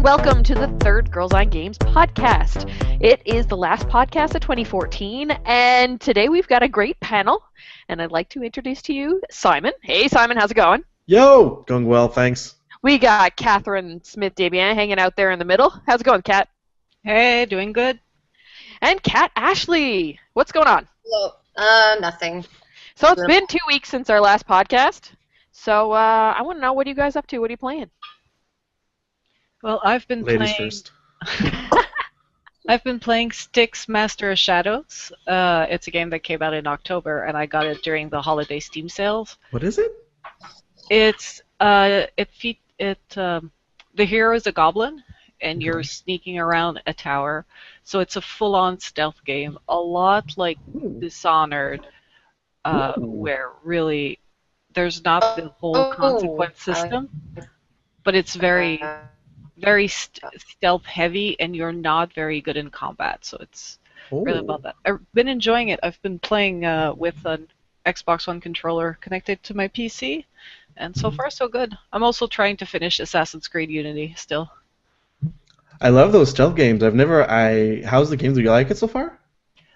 welcome to the third Girls on Games podcast. It is the last podcast of 2014, and today we've got a great panel, and I'd like to introduce to you Simon. Hey, Simon, how's it going? Yo! Going well, thanks. We got Catherine Smith-Debian hanging out there in the middle. How's it going, Kat? Hey, doing good. And Kat Ashley. What's going on? Hello. Nothing. So it's been 2 weeks since our last podcast, so I want to know, what are you guys up to? What are you playing? Well, I've been Ladies playing. first. I've been playing Styx Master of Shadows. It's a game that came out in October, and I got it during the holiday Steam sales. What is it? It's the hero is a goblin, and you're sneaking around a tower. So it's a full-on stealth game, a lot like Dishonored, where really there's not the whole consequence system, but it's very stealth heavy, and you're not very good in combat, so it's really about that. I've been enjoying it. I've been playing with an Xbox One controller connected to my PC, and so far so good. I'm also trying to finish Assassin's Creed Unity still. I love those stealth games. How's the game? Do you like it so far?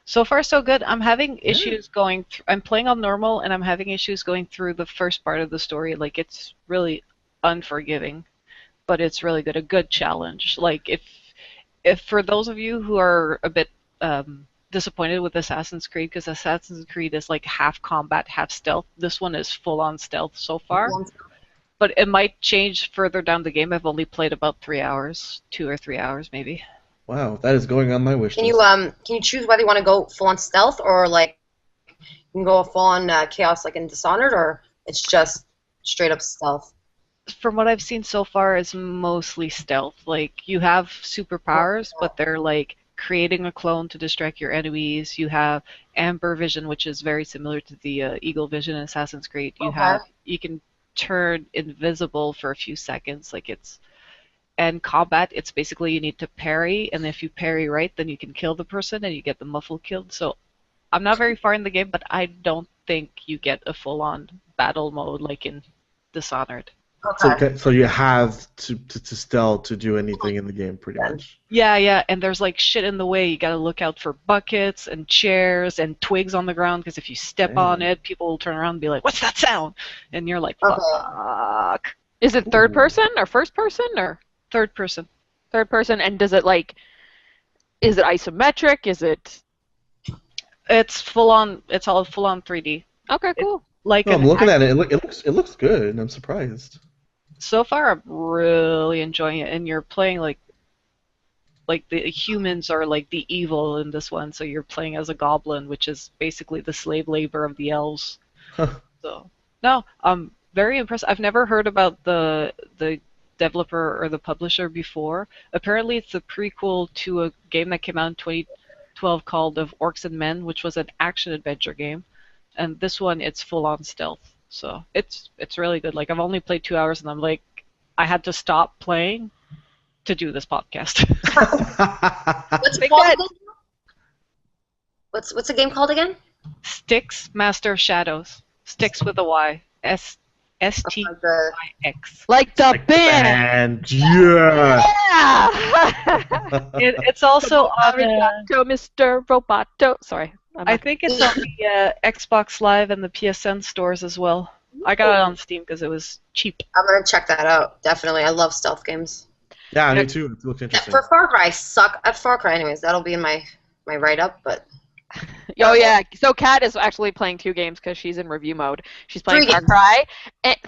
So far so good. I'm having issues going through. I'm playing on normal, and I'm having issues going through the first part of the story. Like, it's really unforgiving, but it's really good. A good challenge. Like, if for those of you who are a bit disappointed with Assassin's Creed, because Assassin's Creed is like half combat, half stealth, this one is full-on stealth so far. But it might change further down the game. I've only played about 3 hours, 2 or 3 hours maybe. Wow, that is going on my wish list. Can you choose whether you want to go full on stealth or like you can go full on chaos like in Dishonored, or it's just straight up stealth? From what I've seen so far, it's mostly stealth. Like, you have superpowers, but they're like creating a clone to distract your enemies. You have Amber Vision, which is very similar to the Eagle Vision in Assassin's Creed. You can turn invisible for a few seconds. And combat, it's basically you need to parry, and if you parry right, then you can kill the person and you get the muffle killed. So I'm not very far in the game, but I don't think you get a full-on battle mode like in Dishonored. Okay. So you have to stealth to do anything in the game, pretty much. Yeah, and there's like shit in the way. You gotta look out for buckets and chairs and twigs on the ground, because if you step on it, people will turn around and be like, "What's that sound?" And you're like, "Fuck." Is it third person or first person or? Third person. Third person, and is it isometric? Is it? It's full on. It's all full on 3D. Okay, cool. I'm looking at it. It looks good. I'm surprised. So far, I'm really enjoying it, and you're playing like the humans are like the evil in this one. So you're playing as a goblin, which is basically the slave labor of the elves. So no, I'm very impressed. I've never heard about the developer or the publisher before. Apparently, it's a prequel to a game that came out in 2012 called Of Orcs and Men, which was an action-adventure game. And this one, it's full-on stealth. So it's really good. Like, I've only played 2 hours, and I'm like, I had to stop playing to do this podcast. What's it called again? What's the game called again? Styx Master of Shadows. Styx with a Y. S-T-Y-X. Like the band. And yeah. It's also on Mr. Roboto. Sorry. I think it's on the Xbox Live and the PSN stores as well. I got it on Steam because it was cheap. I'm gonna check that out. Definitely. I love stealth games. Yeah, me too. It looks interesting. For Far Cry, I suck at Far Cry. Anyways, that'll be in my write-up, but. Oh yeah, so Kat is actually playing 2 games because she's in review mode. She's playing Far Cry.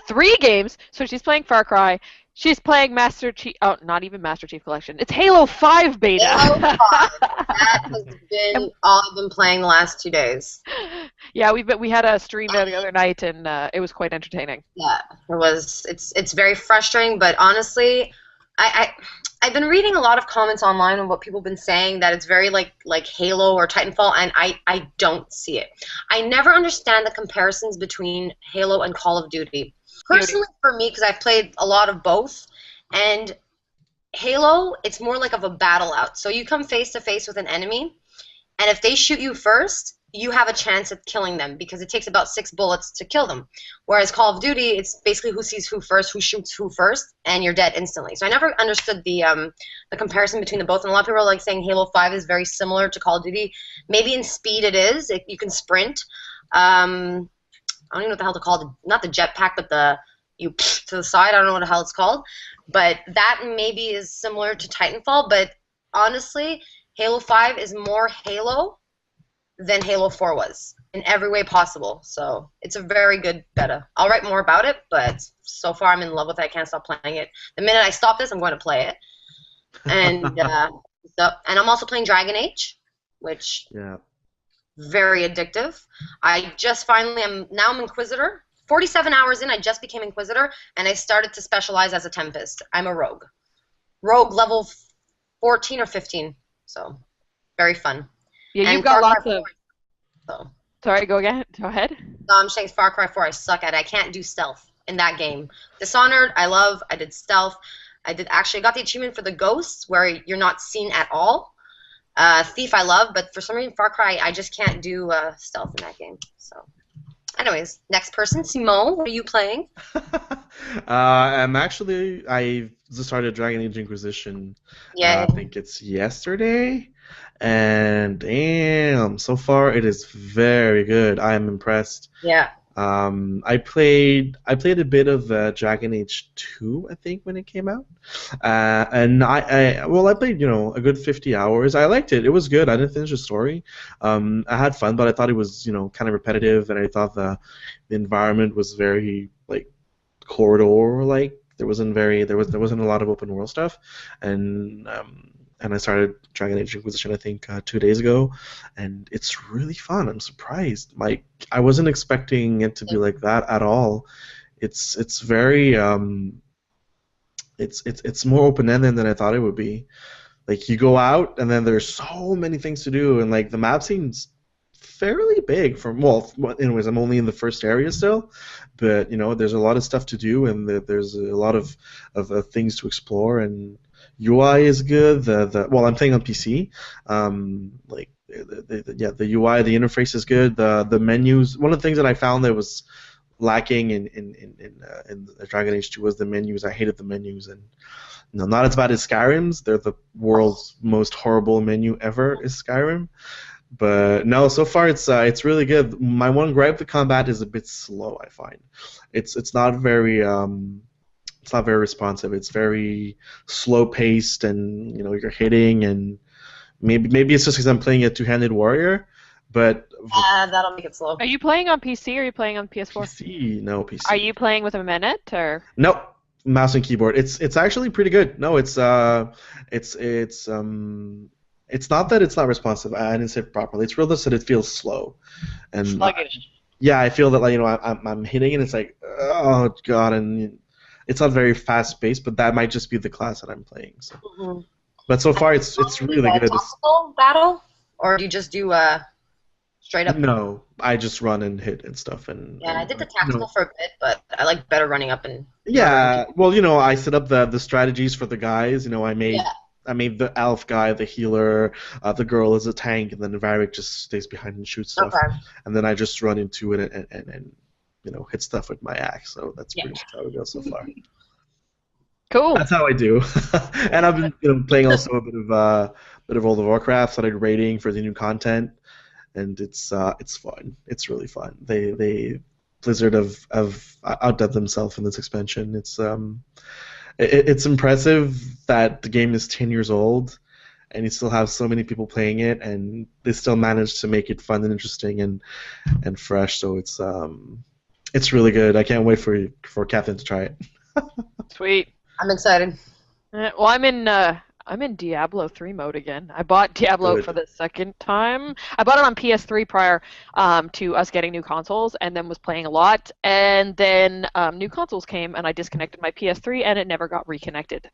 3 games, so she's playing Far Cry. She's playing Master Chief. Oh, not even Master Chief Collection. It's Halo 5 beta. Halo 5. That has been all I've been playing the last 2 days. Yeah, we had a stream there the other night, and it was quite entertaining. Yeah, it was. It's very frustrating, but honestly, I've been reading a lot of comments online on what people have been saying, that it's very like Halo or Titanfall, and I don't see it. I never understand the comparisons between Halo and Call of Duty. Personally, for me, because I've played a lot of both, and Halo, it's more like of a battle out. So you come face to face with an enemy, and if they shoot you first, you have a chance at killing them because it takes about 6 bullets to kill them. Whereas Call of Duty, it's basically who sees who first, who shoots who first, and you're dead instantly. So I never understood the comparison between the both. And a lot of people are like saying Halo 5 is very similar to Call of Duty. Maybe in speed it is. You can sprint. I don't even know what the hell to call it. Not the jetpack, but you to the side. I don't know what the hell it's called. But that maybe is similar to Titanfall. But honestly, Halo 5 is more Halo than Halo 4 was in every way possible. So it's a very good beta. I'll write more about it, but so far I'm in love with it. I can't stop playing it. The minute I stop this, I'm going to play it. And and I'm also playing Dragon Age, which very addictive. I just finally I'm Inquisitor. 47 hours in, I just became Inquisitor, and I started to specialize as a Tempest. I'm a rogue. Rogue level 14 or 15. So very fun. Yeah, you've And got Far lots Cry of. 4, so. Sorry, go again. Go ahead. No, I'm saying Far Cry 4 I suck at. I can't do stealth in that game. Dishonored, I love. I did stealth. I got the achievement for the ghosts where you're not seen at all. Thief I love, but for some reason Far Cry I just can't do stealth in that game. So, anyways, next person, Simone, what are you playing? I just started Dragon Age Inquisition. Yeah. I think it's yesterday. And damn, so far it is very good. I am impressed. Yeah. I played a bit of Dragon Age 2, I think, when it came out, and I played a good 50 hours. I liked it. It was good. I didn't finish the story. I had fun, but I thought it was kind of repetitive, and I thought the environment was very like corridor like. There wasn't a lot of open world stuff, and I started Dragon Age Inquisition I think 2 days ago, and it's really fun. I'm surprised. Like I wasn't expecting it to be like that at all. It's very it's more open ended than I thought it would be. Like you go out and then there's so many things to do, and like the map seems fairly big. Anyways, I'm only in the first area still, but there's a lot of stuff to do, and there's a lot of things to explore, and UI is good. I'm playing on PC. The UI, the interface is good. The menus. One of the things that I found that was lacking in Dragon Age 2 was the menus. I hated the menus, and not as bad as Skyrim's. They're the world's most horrible menu ever. Is Skyrim. But no, so far it's really good. My one gripe with combat is a bit slow. I find it's not very responsive. It's very slow paced, and you're hitting, and maybe it's just because I'm playing a two-handed warrior, but that'll make it slow. Are you playing on PC or are you playing on PS4? PC. Are you playing with a minute or? No, mouse and keyboard. It's actually pretty good. No, it's not that it's not responsive. I didn't say it properly. It's real just that it feels slow, and sluggish. Yeah, I feel that I'm hitting, and it's like, oh god, and it's not very fast paced, but that might just be the class that I'm playing. So, but so far it's really good. Tactical battle, or do you just do straight up? No, I just run and hit and stuff, and I did the tactical for a bit, but I like better running up and. Yeah, well, I set up the strategies for the guys. I made the elf guy the healer, the girl is a tank, and then Varric just stays behind and shoots stuff. Okay. And then I just run into it and hit stuff with my axe. So that's pretty much how it goes so far. Cool. That's how I do. And I've been playing also a bit of World of Warcraft. Started raiding for the new content, and it's fun. It's really fun. They Blizzard have outdone themselves in this expansion. It's impressive that the game is 10 years old and you still have so many people playing it, and they still manage to make it fun and interesting and fresh. So it's really good. I can't wait for Catherine to try it. Sweet. I'm excited. Well, I'm in Diablo 3 mode again. I bought Diablo for the second time. I bought it on PS3 prior to us getting new consoles, and then was playing a lot. And then new consoles came, and I disconnected my PS3, and it never got reconnected.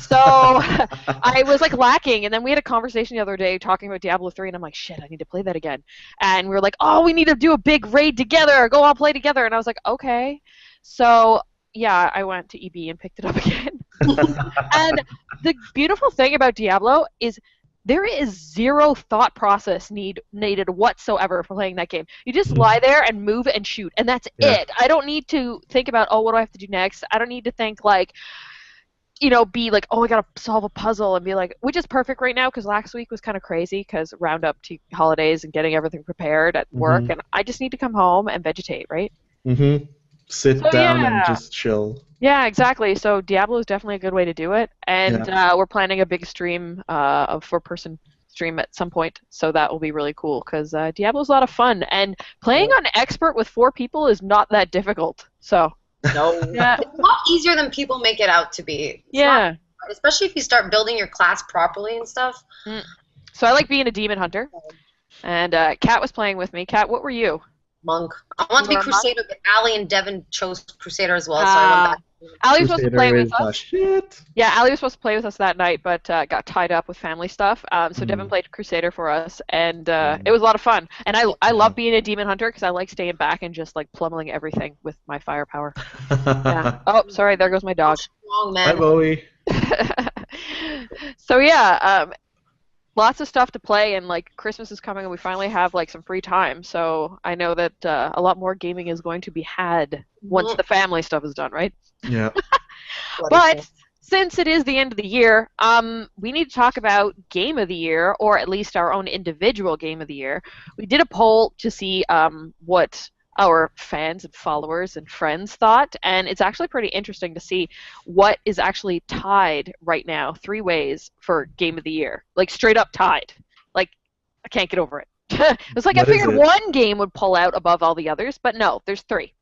So I was like lacking. And then we had a conversation the other day talking about Diablo 3, and I'm like, shit, I need to play that again. And we were like, oh, we need to do a big raid together. Go all play together. And I was like, okay. So yeah, I went to EB and picked it up again. And the beautiful thing about Diablo is there is zero thought process needed whatsoever for playing that game. You just lie there and move and shoot, and that's it. I don't need to think about, oh, what do I have to do next? I don't need to think like, be like, oh, I gotta solve a puzzle and be like, which is perfect right now because last week was kind of crazy because round up to holidays and getting everything prepared at work, and I just need to come home and vegetate, right? Sit down and just chill. Yeah, exactly. So Diablo is definitely a good way to do it, and we're planning a big stream, a 4-person stream at some point, so that will be really cool because Diablo's a lot of fun, and playing on expert with 4 people is not that difficult. So. No. It's a lot easier than people make it out to be. It's especially if you start building your class properly and stuff. So I like being a demon hunter. And Kat was playing with me. Kat, what were you? Monk. I want to be Crusader, but Allie and Devin chose Crusader as well, so I went back. Allie was supposed to play with us. Shit. Yeah, Allie was supposed to play with us that night, but got tied up with family stuff. So Devin played Crusader for us, and it was a lot of fun. And I love being a demon hunter because I like staying back and just like pummeling everything with my firepower. Oh, sorry, there goes my dog. Wrong, man. Bye, Bowie. So yeah, lots of stuff to play, and like Christmas is coming, and we finally have like some free time. So I know that a lot more gaming is going to be had once the family stuff is done, right? Yeah. But since it is the end of the year, we need to talk about Game of the Year, or at least our own individual Game of the Year. We did a poll to see what our fans and followers and friends thought, and it's actually pretty interesting to see what is actually tied right now 3 ways for Game of the Year. Like, straight up tied. Like, I can't get over it. It's like I figured one game would pull out above all the others, but no, there's 3.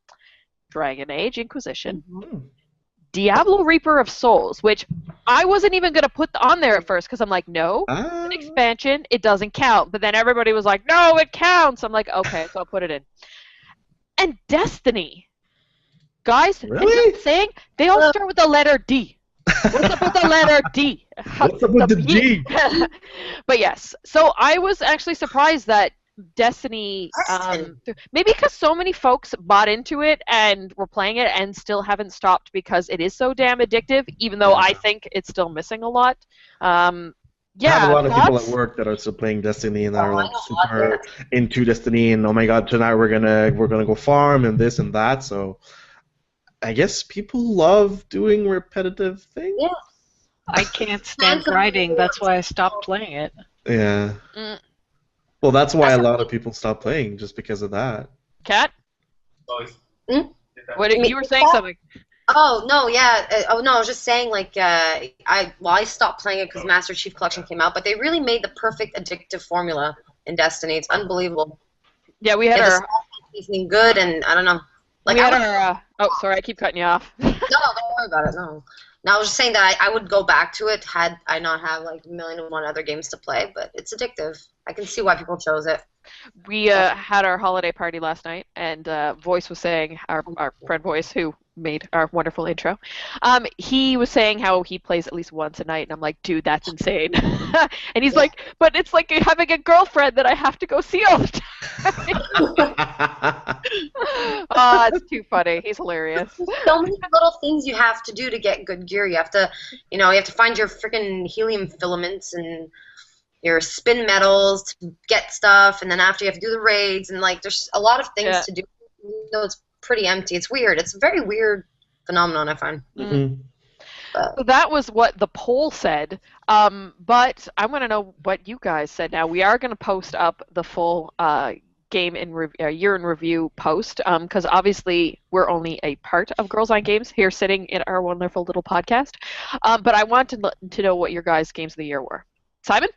Dragon Age Inquisition, Diablo Reaper of Souls, which I wasn't even going to put on there at first because I'm like, no, it's an expansion, it doesn't count. But then everybody was like, no, it counts. I'm like, okay, so I'll put it in. And Destiny. Guys, really? I'm saying they all start with the letter D. What's up with the letter D? What's up with the D? But yes, so I was actually surprised that Destiny, maybe because so many folks bought into it and were playing it and still haven't stopped because it is so damn addictive, even though I think it's still missing a lot. I have a lot of people at work that are still playing Destiny and are like super into Destiny, and oh my god, tonight we're gonna go farm and this and that. So I guess people love doing repetitive things. Yeah. I can't stand grinding. That's why I stopped playing it. Yeah. Well, that's why a lot of people stop playing, just because of that. Kat? What you were saying something? Oh no, yeah. I was just saying like I stopped playing it because Master Chief Collection came out, but they really made the perfect addictive formula in Destiny. It's unbelievable. Yeah, we had our anything good, and I don't know. Like we had our. Oh, sorry, I keep cutting you off. No, don't worry about it. No. Now I was just saying that I would go back to it had I not have like 1,000,001 other games to play, but it's addictive. I can see why people chose it. We had our holiday party last night, and Voice was saying, our friend Voice, who made our wonderful intro, he was saying how he plays at least once a night, and I'm like, dude, that's insane. And he's like, but it's like having a girlfriend that I have to go see all the time. Oh, it's too funny. He's hilarious. So many little things you have to do to get good gear. You have to, find your freaking helium filaments and your spin metals to get stuff, and then after you have to do the raids, and like there's a lot of things to do. It's pretty empty. It's weird. It's a very weird phenomenon, I find. So that was what the poll said, but I want to know what you guys said. Now, we are going to post up the full year in review post, because obviously we're only a part of Girls on Games here sitting in our wonderful little podcast, but I want to know what your guys' games of the year were. Simon?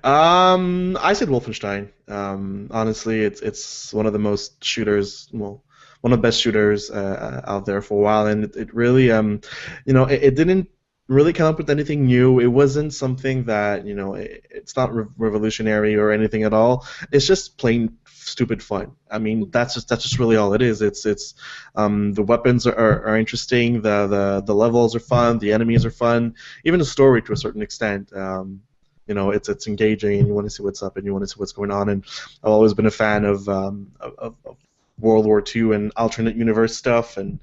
I said Wolfenstein. Honestly, it's one of the most shooters, one of the best shooters out there for a while, and it really, it didn't really come up with anything new. It wasn't something that, it's not revolutionary or anything at all. It's just plain stupid fun. I mean, that's just really all it is. It's the weapons are interesting. The levels are fun. The enemies are fun. Even the story to a certain extent. It's engaging, and you want to see what's up, and you want to see what's going on. And I've always been a fan of World War II and alternate universe stuff, and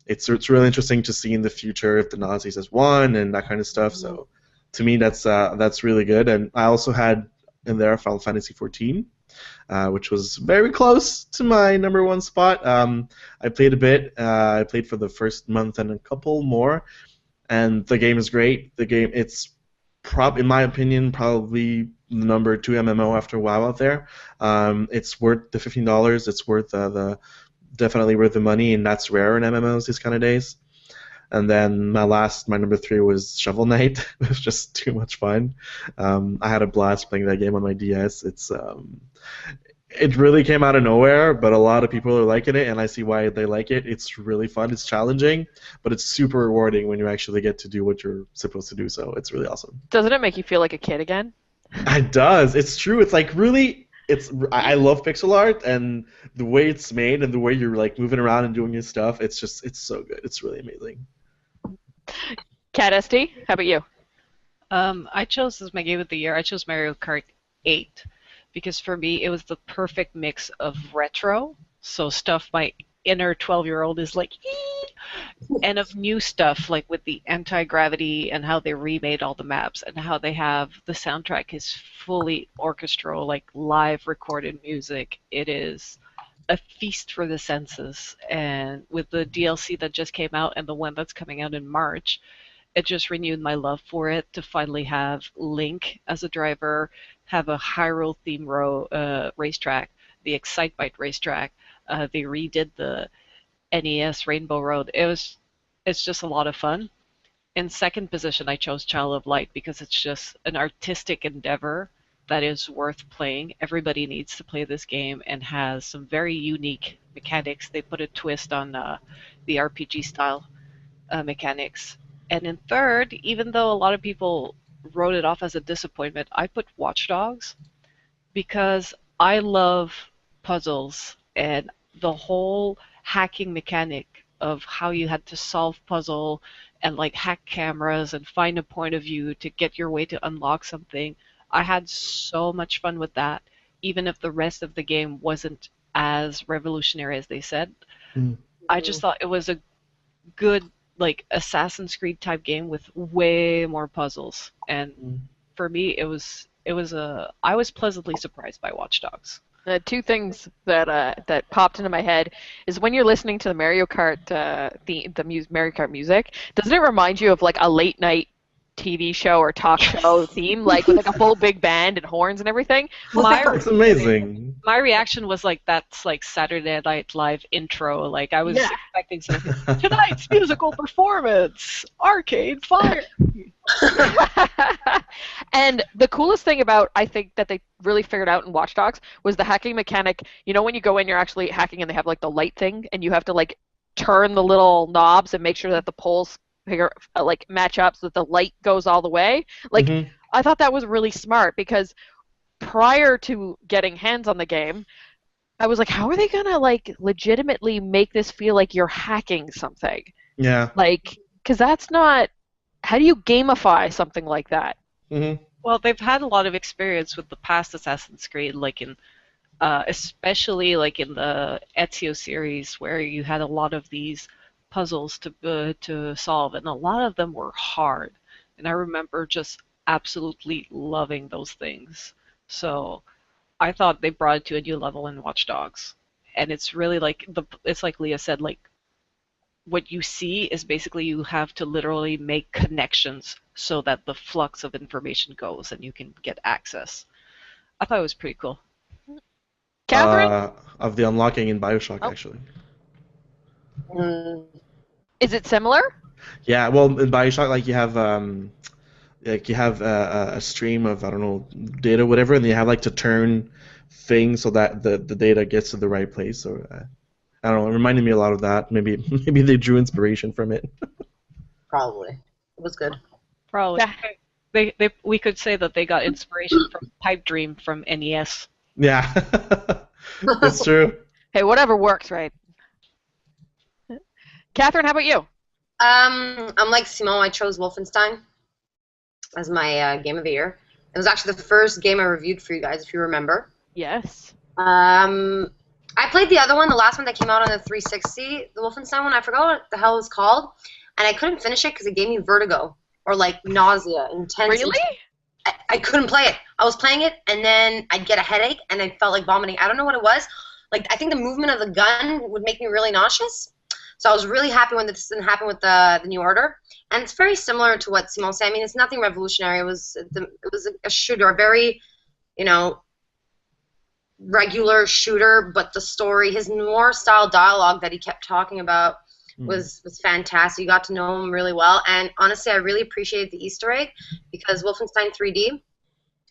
it's really interesting to see in the future if the Nazis has won and that kind of stuff. So, to me, that's really good. And I also had in there Final Fantasy 14, which was very close to my number one spot. I played a bit. I played for the first month and a couple more, and the game is great. It's in my opinion, probably the number 2 MMO after WoW out there. It's worth the $15. It's worth definitely worth the money, and that's rare in MMOs these kind of days. And then my number 3 was Shovel Knight. It was just too much fun. I had a blast playing that game on my DS. It really came out of nowhere, but a lot of people are liking it, and I see why they like it. It's really fun. It's challenging, but it's super rewarding when you actually get to do what you're supposed to do. So it's really awesome. Doesn't it make you feel like a kid again? It does. It's true. It's like really. I love pixel art and the way it's made and the way you're like moving around and doing your stuff. It's so good. It's really amazing. Cat SD, how about you? I chose as my game of the year. I chose Mario Kart 8 because for me it was the perfect mix of retro, so stuff my inner 12-year-old is like, ee! And of new stuff like with the anti-gravity and how they remade all the maps and how they have the soundtrack is fully orchestral, like live recorded music. It is a feast for the senses, and with the DLC that just came out and the one that's coming out in March, it just renewed my love for it to finally have Link as a driver, have a Hyrule theme racetrack, the Excitebike racetrack. They redid the NES Rainbow Road. It's just a lot of fun. In second position, I chose Child of Light because it's just an artistic endeavor that is worth playing. Everybody needs to play this game and has some very unique mechanics. They put a twist on the RPG style mechanics. And in third, even though a lot of people wrote it off as a disappointment, I put Watch Dogs because I love puzzles and the whole hacking mechanic of how you had to solve puzzle and like hack cameras and find a point of view to get your way to unlock something. I had so much fun with that, even if the rest of the game wasn't as revolutionary as they said. I just thought it was a good like Assassin's Creed type game with way more puzzles, and for me I was pleasantly surprised by Watch Dogs. Two things that popped into my head is when you're listening to the Mario Kart Mario Kart music, doesn't it remind you of like a late night TV show or talk show theme, like with like a full big band and horns and everything? It's amazing. My reaction was like, that's like Saturday Night Live intro. Like I was expecting something. Tonight's musical performance, Arcade Fire. And the coolest thing about, I think, that they really figured out in Watch Dogs was the hacking mechanic. You know, when you go in, you're actually hacking and they have like the light thing, and you have to like turn the little knobs and make sure that the poles like match up so that the light goes all the way. Like I thought that was really smart because prior to getting hands on the game, I was like, how are they gonna like legitimately make this feel like you're hacking something? Yeah. Like, because that's not. How do you gamify something like that? Well, they've had a lot of experience with the past Assassin's Creed, like in, especially like in the Ezio series, where you had a lot of these puzzles to solve, and a lot of them were hard. And I remember just absolutely loving those things. So I thought they brought it to a new level in Watch Dogs, and it's really like it's like Leah said, like what you see is basically you have to literally make connections so that the flux of information goes and you can get access. I thought it was pretty cool. Catherine? Of the unlocking in BioShock, actually. Is it similar? Yeah, well, in BioShock, like you have a stream of, I don't know, data, whatever, and you have like to turn things so that the data gets to the right place. So I don't know. It reminded me a lot of that. Maybe they drew inspiration from it. Probably. It was good. Probably. Yeah. We could say that they got inspiration from Pipe Dream from NES. Yeah, that's true. Hey, whatever works, right? Catherine, how about you? I'm like Simone. I chose Wolfenstein as my game of the year. It was actually the first game I reviewed for you guys, if you remember. Yes. I played the other one, the last one that came out on the 360, the Wolfenstein one. I forgot what the hell it was called, and I couldn't finish it because it gave me vertigo. or like nausea, intense. Really? I couldn't play it. I was playing it, and then I'd get a headache, and I felt like vomiting. I don't know what it was. Like, I think the movement of the gun would make me really nauseous. So I was really happy when this didn't happen with the New Order. And it's very similar to what Simone said. I mean, it's nothing revolutionary. It was a shooter, a very, you know, regular shooter, but the story, his noir style dialogue that he kept talking about was fantastic. You got to know him really well, and honestly, I really appreciated the Easter egg because Wolfenstein 3D, and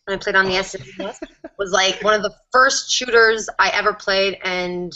I played on the SNES, was like one of the first shooters I ever played, and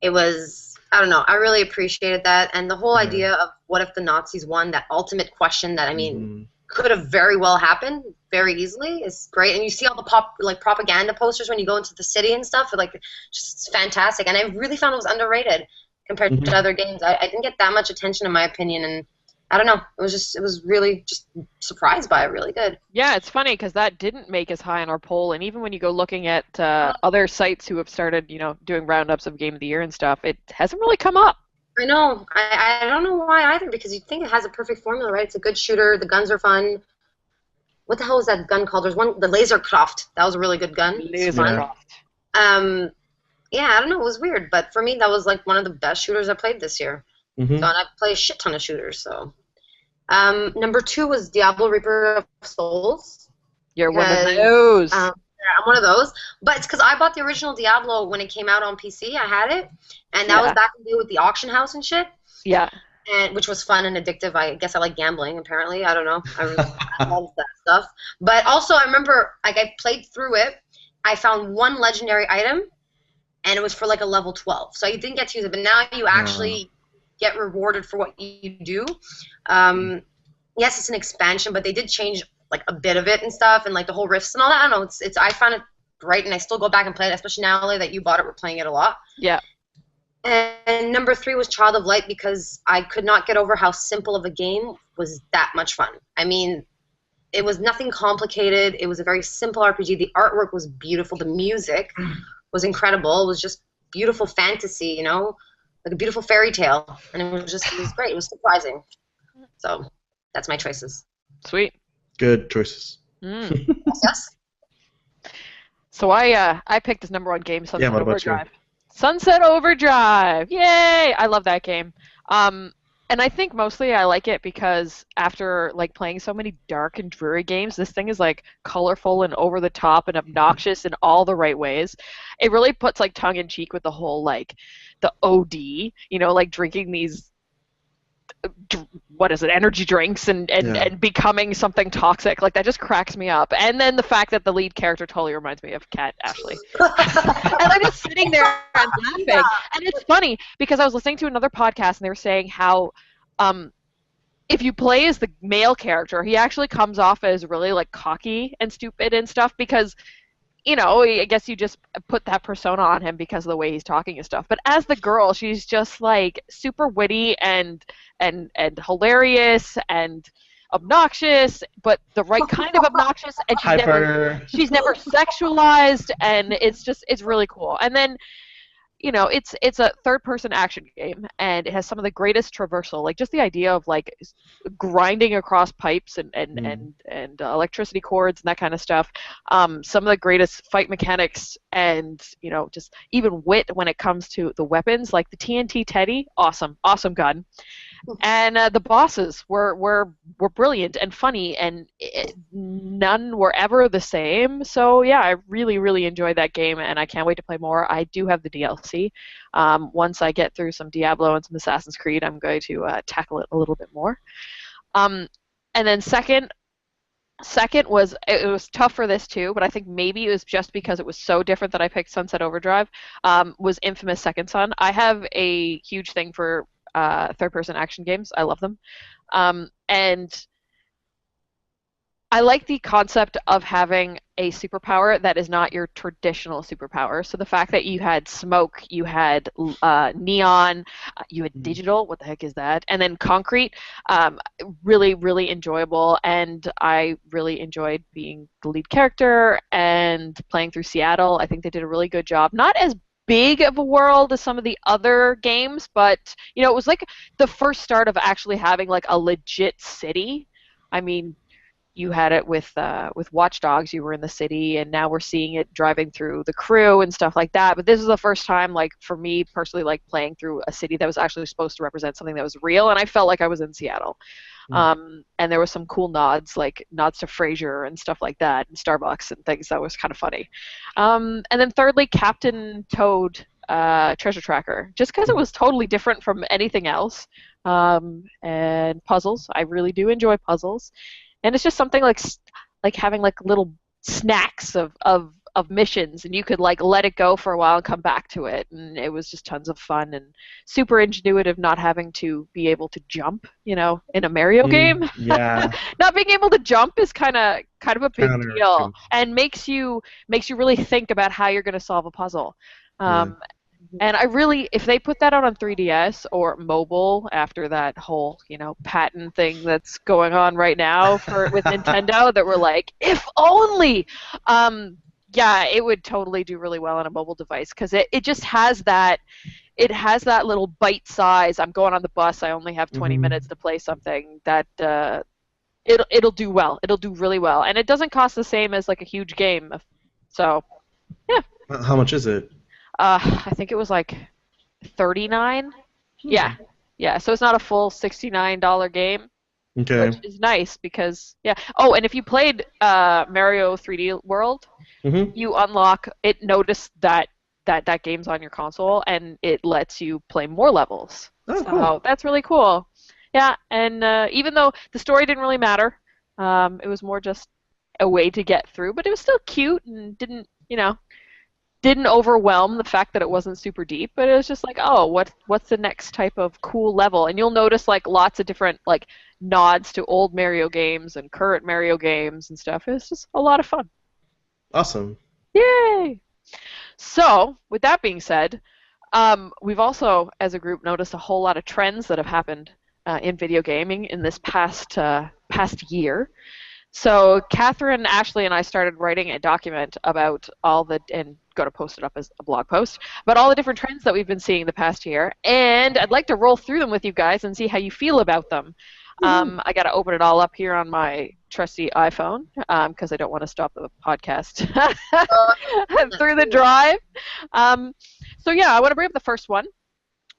it was, I don't know, I really appreciated that, and the whole idea of what if the Nazis won, that ultimate question that, I mean, could have very well happened very easily, is great. And you see all the propaganda posters when you go into the city and stuff, like, just fantastic, and I really found it was underrated compared to other games. I didn't get that much attention, in my opinion, and I don't know. It was really just surprised by it. Really good. Yeah, it's funny because that didn't make as high on our poll, and even when you go looking at other sites who have started, you know, doing roundups of Game of the Year and stuff, it hasn't really come up. I know. I don't know why either, because you'd think it has a perfect formula, right? It's a good shooter. The guns are fun. What the hell is that gun called? There's one, the Lasercroft. That was a really good gun. Lasercroft. Yeah, I don't know. It was weird, but for me, that was like one of the best shooters I played this year. So, and I play a shit ton of shooters. So, number 2 was Diablo Reaper of Souls. You're one of those. Yeah, I'm one of those. But it's because I bought the original Diablo when it came out on PC. I had it, and that was back in the day with the auction house and shit. Yeah. And which was fun and addictive. I guess I like gambling. Apparently, I don't know. I love that stuff. But also, I remember, like, I played through it. I found one legendary item, and it was for like a level 12. So you didn't get to use it, but now you actually get rewarded for what you do. Yes, it's an expansion, but they did change like a bit of it and stuff, and like the whole rifts and all that. I don't know. It's I found it great, and I still go back and play it, especially now Leah, that you bought it. We're playing it a lot. Yeah. And number 3 was Child of Light because I could not get over how simple of a game was that much fun. I mean, it was nothing complicated. It was a very simple RPG. The artwork was beautiful. The music was incredible. It was just beautiful fantasy, you know, like a beautiful fairy tale. And it was great. It was surprising. So that's my choices. Sweet. Good choices. Yes. So I picked as number 1 game, Sunset what about Overdrive. Sunset Overdrive! Yay! I love that game. And I think mostly I like it because after like playing so many dark and dreary games, this thing is like colorful and over the top and obnoxious in all the right ways. It really puts like tongue in cheek with the whole like the OD, you know, like drinking these energy drinks and becoming something toxic. Like that just cracks me up. And then the fact that the lead character totally reminds me of Cat Ashley. And I'm just sitting there and laughing. And it's funny because I was listening to another podcast and they were saying how if you play as the male character, he actually comes off as really like cocky and stupid and stuff because, you know, I guess you just put that persona on him because of the way he's talking and stuff. But as the girl, she's just like super witty and hilarious and obnoxious, but the right kind of obnoxious. And she's never sexualized, and it's really cool. And then, you know, it's a third-person action game, and it has some of the greatest traversal, like just the idea of like grinding across pipes and electricity cords and that kind of stuff. Some of the greatest fight mechanics, and you know, just even wit when it comes to the weapons, like the TNT Teddy, awesome gun. And the bosses were brilliant and funny, and none were ever the same. So yeah, I really, really enjoyed that game, and I can't wait to play more. I do have the DLC. Once I get through some Diablo and some Assassin's Creed, I'm going to tackle it a little bit more. And then second was, it was tough for this too, but I think maybe it was just because it was so different that I picked Sunset Overdrive, was Infamous Second Son. I have a huge thing for third-person action games. I love them. And I like the concept of having a superpower that is not your traditional superpower. So the fact that you had smoke, you had neon, you had digital, what the heck is that? And then concrete, really, really enjoyable. And I really enjoyed being the lead character and playing through Seattle. I think they did a really good job. Not as big of a world as some of the other games, but you know, it was like the first start of actually having like a legit city. I mean, you had it with Watch Dogs. You were in the city, and now we're seeing it driving through the crew and stuff like that. But this is the first time, like for me personally, like playing through a city that was actually supposed to represent something that was real, and I felt like I was in Seattle. Mm. And there was some cool nods, like nods to Frasier and stuff like that, and Starbucks and things. That was kind of funny. And then thirdly, Captain Toad Treasure Tracker, just because it was totally different from anything else. And puzzles, I really do enjoy puzzles, and it's just something like having like little snacks of missions, and you could like let it go for a while and come back to it, and it was just tons of fun and super ingenuitive, not having to be able to jump, in a Mario game. Yeah. Not being able to jump is kind of a big Counter deal, to- and makes you really think about how you're going to solve a puzzle. Yeah. And I really, if they put that out on 3DS or mobile after that whole, patent thing that's going on right now with Nintendo, that we're like, if only, yeah, it would totally do really well on a mobile device, because it just has that, little bite size. I'm going on the bus. I only have 20 Mhm. minutes to play something that it'll do well. It'll do really well, and it doesn't cost the same as like a huge game. So, yeah. How much is it? I think it was like 39. Yeah. Yeah, so it's not a full $69 game, Okay. which is nice because, yeah. Oh, and if you played Mario 3D World, Mhm. you unlock it. Notice that game's on your console, and it lets you play more levels. Oh, So cool. that's really cool. Yeah, and even though the story didn't really matter, it was more just a way to get through, but it was still cute and didn't overwhelm the fact that it wasn't super deep, but it was just like, oh, what's the next type of cool level? And you'll notice like lots of different like nods to old Mario games and current Mario games and stuff. It's just a lot of fun. Awesome. Yay! So, with that being said, we've also, as a group, noticed a whole lot of trends that have happened in video gaming in this past year. So Catherine, Ashley, and I started writing a document about and going to post it up as a blog post, about all the different trends that we've been seeing the past year. And I'd like to roll through them with you guys and see how you feel about them. I got to open it all up here on my trusty iPhone because I don't want to stop the podcast through the drive. So yeah, I want to bring up the first one,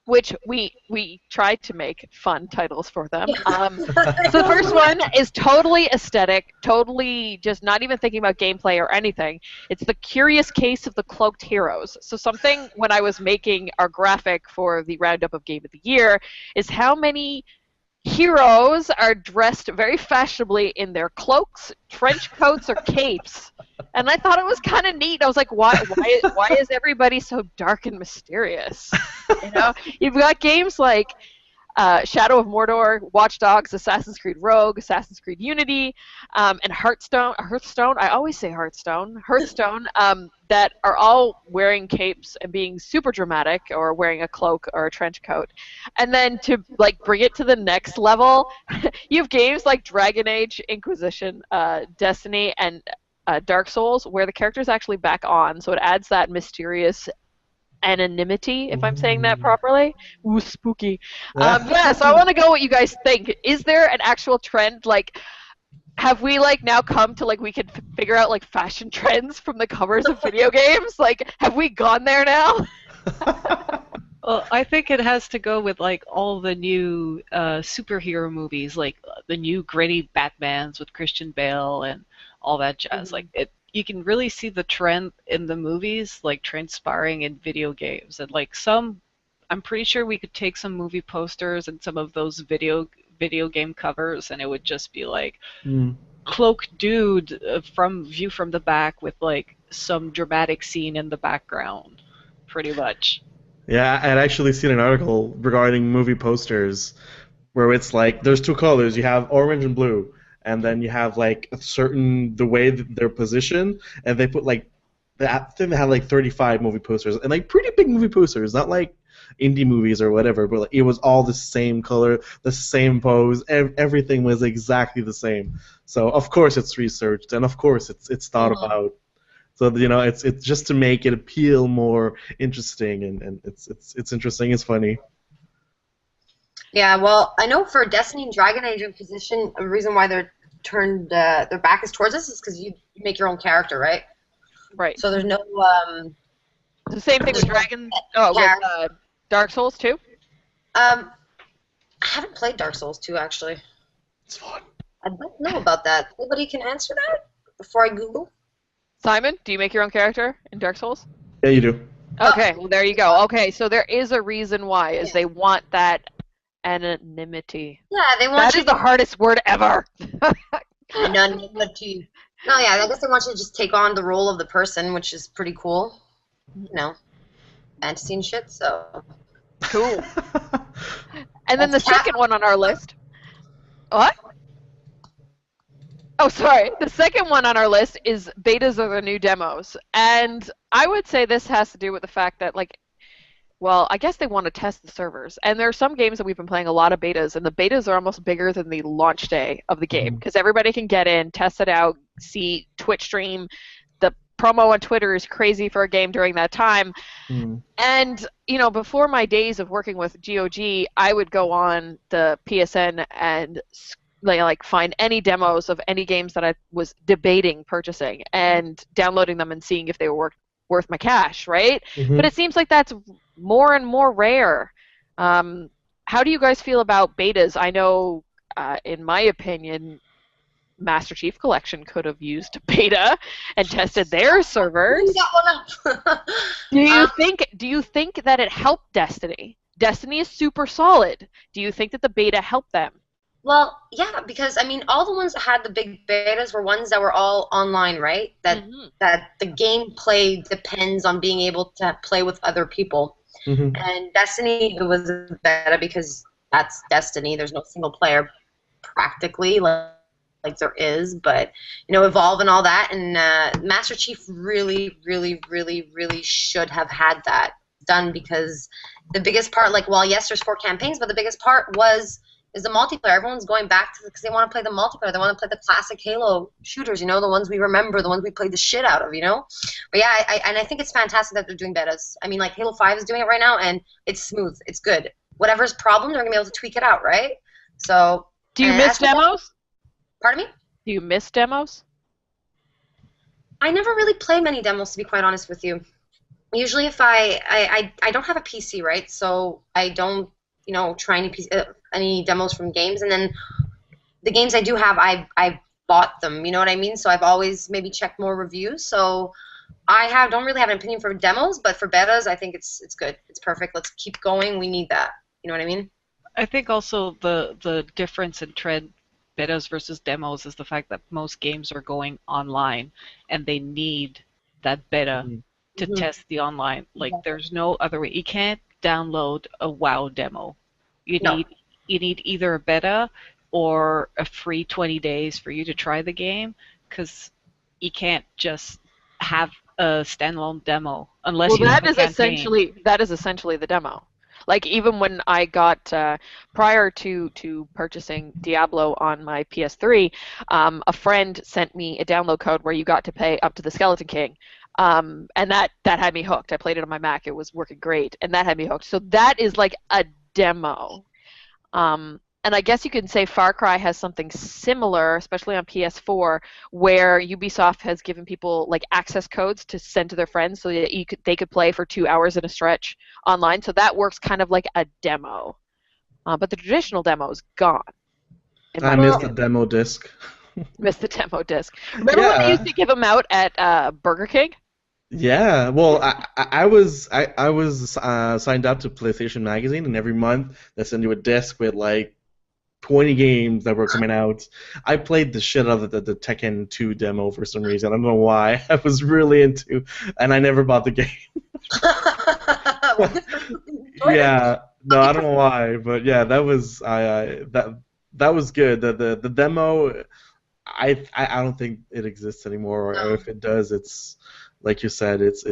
which we tried to make fun titles for them. So the first one is totally aesthetic, totally just not even thinking about gameplay or anything. It's the Curious Case of the Cloaked Heroes. So something, when I was making our graphic for the roundup of Game of the Year, is how many heroes are dressed very fashionably in their cloaks, trench coats, or capes. And I thought it was kind of neat. I was like, why is everybody so dark and mysterious? You've got games like Shadow of Mordor, Watch Dogs, Assassin's Creed Rogue, Assassin's Creed Unity, and Hearthstone. I always say Hearthstone, that are all wearing capes and being super dramatic, or wearing a cloak or a trench coat. And then to like bring it to the next level, you have games like Dragon Age, Inquisition, Destiny, and Dark Souls, where the character's actually back on, so it adds that mysterious anonymity, if I'm saying that properly. Ooh, spooky. Yeah, so I want to go what you guys think. Is there an actual trend? Like, have we like now come to like we can figure out like fashion trends from the covers of video games? Like, have we gone there now? Well, I think it has to go with like all the new superhero movies, like the new gritty Batmans with Christian Bale and all that jazz. Like you can really see the trend in the movies, like transpiring in video games, and like I'm pretty sure we could take some movie posters and some of those video game covers, and it would just be like cloaked dude from the back with like some dramatic scene in the background, pretty much. Yeah, I'd actually seen an article regarding movie posters where it's like there's two colors. You have orange and blue, and then you have like the way that they're positioned, and they put like I think they had like 35 movie posters, and like pretty big movie posters, not like indie movies or whatever, but like, it was all the same color, the same pose, everything was exactly the same. So of course it's researched, and of course it's thought about. So it's just to make it appeal more interesting, and it's interesting, it's funny. Yeah, well, I know for Destiny and Dragon Age Inquisition, the reason why they're their back is towards us is because you make your own character, right? Right. So there's no The same thing with Dark Souls too. I haven't played Dark Souls 2 actually. It's fun. I don't know about that. Anybody can answer that before I Google? Simon, do you make your own character in Dark Souls? Yeah, you do. Okay, well there you go. Okay, so there is a reason why, is they want that anonymity. Yeah, they want That you is the hardest word ever. anonymity. No, yeah, I guess they want you to just take on the role of the person, which is pretty cool. You know, fantasy and shit. So Cool. And then the That's cat- second one on our list. What? Oh, sorry. The second one on our list is betas are the new demos. And I would say this has to do with the fact that, like, well, I guess they want to test the servers. And there are some games that we've been playing a lot of betas, and the betas are almost bigger than the launch day of the game because everybody can get in, test it out, see Twitch stream. The promo on Twitter is crazy for a game during that time. And, you know, before my days of working with GOG, I would go on the PSN and like find any demos of any games that I was debating purchasing and downloading them and seeing if they were worth my cash, right? But it seems like that's more and more rare. How do you guys feel about betas? I know, in my opinion, Master Chief Collection could have used beta and tested their servers. We got one up. Do you think that it helped Destiny? Destiny is super solid. Do you think that the beta helped them? Well, yeah, because I mean, all the ones that had the big betas were ones that were all online, right? That the gameplay depends on being able to play with other people. And Destiny, it was a beta because that's Destiny. There's no single player practically like there is, but you know, Evolve and all that. And Master Chief really, really, really, really should have had that done because the biggest part, like, well, yes, there's 4 campaigns, but the biggest part is the multiplayer. Everyone's going back to because they want to play the multiplayer. They want to play the classic Halo shooters, you know, the ones we remember, the ones we played the shit out of, you know. But yeah, I think it's fantastic that they're doing betas. I mean, like Halo 5 is doing it right now, and it's smooth. It's good. Whatever's problem, they're gonna be able to tweak it out, right? So. Do you miss demos? Pardon me? Do you miss demos? I never really play many demos, to be quite honest with you. Usually, if I don't have a PC, right? So I don't, you know, try any demos from games, and then the games I do have, I bought them. You know what I mean? So I've always maybe checked more reviews. So I don't really have an opinion for demos, but for betas, I think it's good. It's perfect. Let's keep going. We need that. You know what I mean? I think also the difference in trend betas versus demos is the fact that most games are going online, and they need that beta to test the online. Like, there's no other way. You can't download a WoW demo. You need either a beta or a free 20 days for you to try the game, because you can't just have a standalone demo unless you have a campaign. That is essentially the demo. Like, even when I got, prior to purchasing Diablo on my PS3, a friend sent me a download code where you got to pay up to the Skeleton King. And that had me hooked. I played it on my Mac. It was working great. And that had me hooked. So that is like a demo. And I guess you can say Far Cry has something similar, especially on PS4, where Ubisoft has given people like access codes to send to their friends so that they could play for 2 hours in a stretch online. So that works kind of like a demo. But the traditional demo is gone. I missed the demo disc. Missed the demo disc. Remember when they used to give them out at Burger King? Yeah, well, I was signed up to PlayStation Magazine, and every month they send you a disc with like 20 games that were coming out. I played the shit out of the Tekken 2 demo for some reason. I don't know why. I was really into, and I never bought the game. Yeah, no, I don't know why, but yeah, that was that was good. The demo, I don't think it exists anymore, or if it does, it's like you said, it's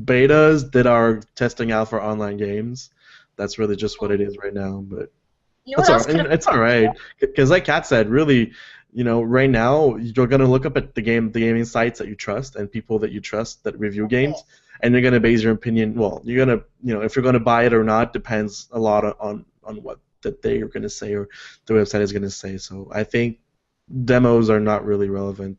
betas that are testing out for online games. That's really just what it is right now, but. You know it's all right, because like Kat said, really, you know, right now you're gonna look up at the gaming sites that you trust and people that you trust that review games, and you're gonna base your opinion. Well, you're gonna, you know, if you're gonna buy it or not depends a lot on what that they are gonna say or the website is gonna say. So I think demos are not really relevant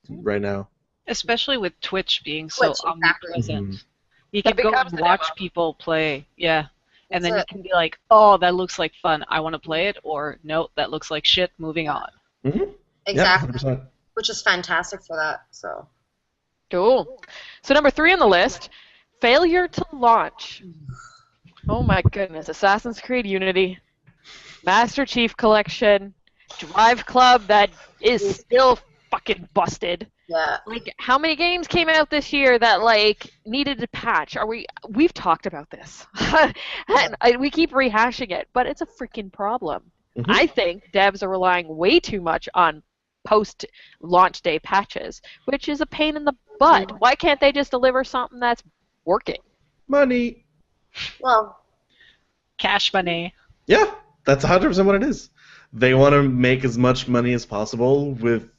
right now. Especially with Twitch being so Twitch, exactly. omnipresent. Mhm. You That can go becomes and the watch demo. people play, yeah. And That's then you it. can be like, oh, that looks like fun. I want to play it, or no, that looks like shit. Moving on. Mm-hmm. Yeah, Exactly. 100%. Which is fantastic for that. So. Cool. So number 3 on the list, failure to launch. Oh my goodness. Assassin's Creed Unity, Master Chief Collection, Drive Club that is still fucking busted. Yeah. Like, how many games came out this year that like needed a patch? We've talked about this. And we keep rehashing it, but it's a freaking problem. Mm-hmm. I think devs are relying way too much on post launch day patches, which is a pain in the butt. Why can't they just deliver something that's working? Money. Well, Cash money. Yeah, that's 100% what it is. They want to make as much money as possible with.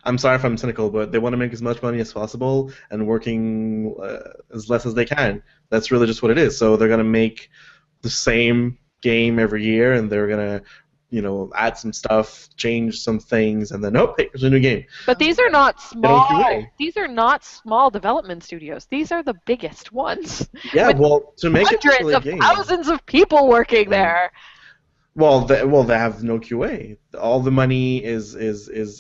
I'm sorry if I'm cynical, but they want to make as much money as possible and working as less as they can. That's really just what it is. So they're going to make the same game every year, and they're going to, add some stuff, change some things, and then hey, there's a new game. But these are not They don't small. QA. These are not small development studios. These are the biggest ones. Yeah, With well, to make a hundreds AAA of game. thousands of people working there. Well, they have no QA. All the money is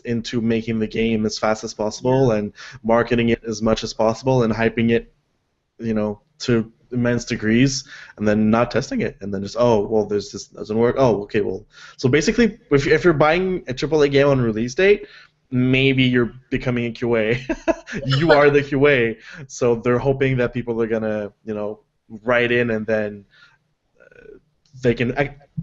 into making the game as fast as possible and marketing it as much as possible and hyping it, to immense degrees, and then not testing it, and then just there's this doesn't work. Oh, okay, well, so basically, if you're buying a AAA game on release date, maybe you're becoming a QA. You are the QA, so they're hoping that people are gonna, write in, and then they can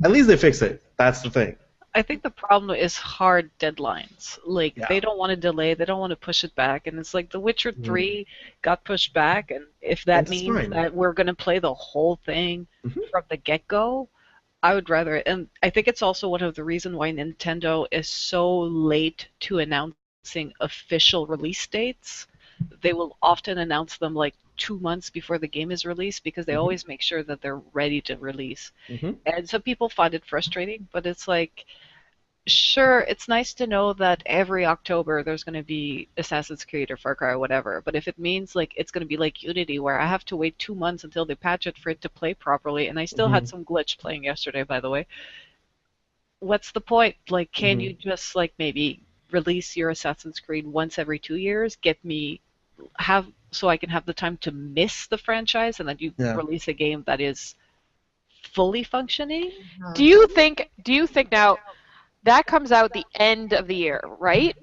at least they fix it. That's the thing. I think the problem is hard deadlines. Like, Yeah. they don't want to delay, they don't want to push it back. And it's like The Witcher 3 got pushed back, and if that That's means fine. that we're going to play the whole thing Mhm. from the get-go, I would rather. And I think it's also one of the reasons why Nintendo is so late to announcing official release dates. They will often announce them like 2 months before the game is released because they Mhm. always make sure that they're ready to release. Mhm. And some people find it frustrating, but it's like, sure, it's nice to know that every October there's going to be Assassin's Creed or Far Cry or whatever, but if it means like it's going to be like Unity where I have to wait 2 months until they patch it for it to play properly, and I still had some glitch playing yesterday, by the way, what's the point? Like, can you just like maybe release your Assassin's Creed once every 2 years, get me so I can have the time to miss the franchise, and then you Yeah. release a game that is fully functioning? Do you think now that comes out the end of the year, right?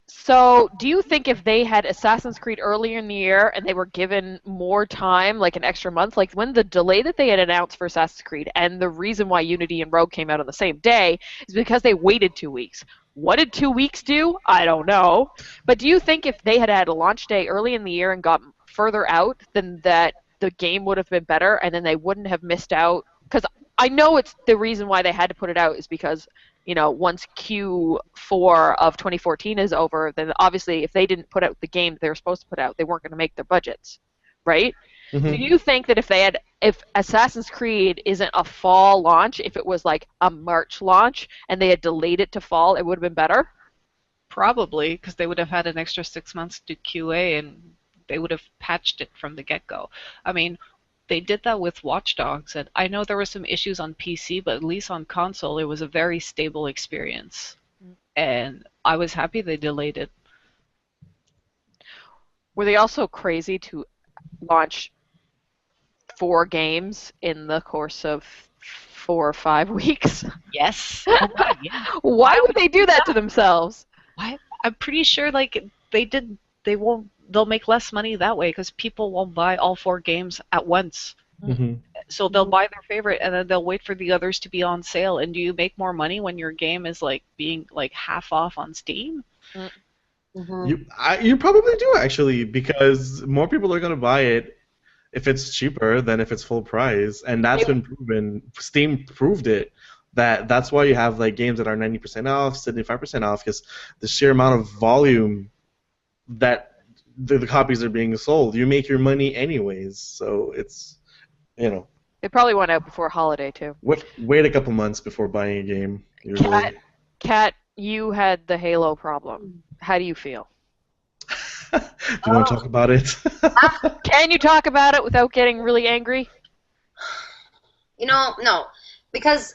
So do you think if they had Assassin's Creed earlier in the year and they were given more time, like an extra month, like when the delay that they had announced for Assassin's Creed, and the reason why Unity and Rogue came out on the same day is because they waited 2 weeks. What did 2 weeks do? I don't know. But do you think if they had had a launch day early in the year and got further out, then that the game would have been better and then they wouldn't have missed out? Because I know it's the reason why they had to put it out is because, once Q4 of 2014 is over, then obviously if they didn't put out the game they were supposed to put out, they weren't going to make their budgets, right? Mhm. Do you think that if Assassin's Creed isn't a fall launch, if it was like a March launch and they had delayed it to fall, it would have been better? Probably, because they would have had an extra 6 months to QA and they would have patched it from the get-go. I mean, they did that with Watch Dogs, and I know there were some issues on PC, but at least on console it was a very stable experience. And I was happy they delayed it. Were they also crazy to launch 4 games in the course of 4 or 5 weeks? Yes. Oh God, yeah. Why would they do that to themselves? Why? I'm pretty sure like they'll make less money that way because people won't buy all 4 games at once. Mhm. So they'll buy their favorite and then they'll wait for the others to be on sale. And do you make more money when your game is like being like half off on Steam? You probably do actually, because more people are going to buy it if it's cheaper than if it's full price, and that's been proven. Steam proved it. That's why you have like games that are 90% off, 75% off, because the sheer amount of volume that the copies are being sold, you make your money anyways. So it's, They probably went out before holiday too. wait a couple months before buying a game. Usually. Cat, you had the Halo problem. How do you feel? Do you want to talk about it? Can you talk about it without getting really angry? No, because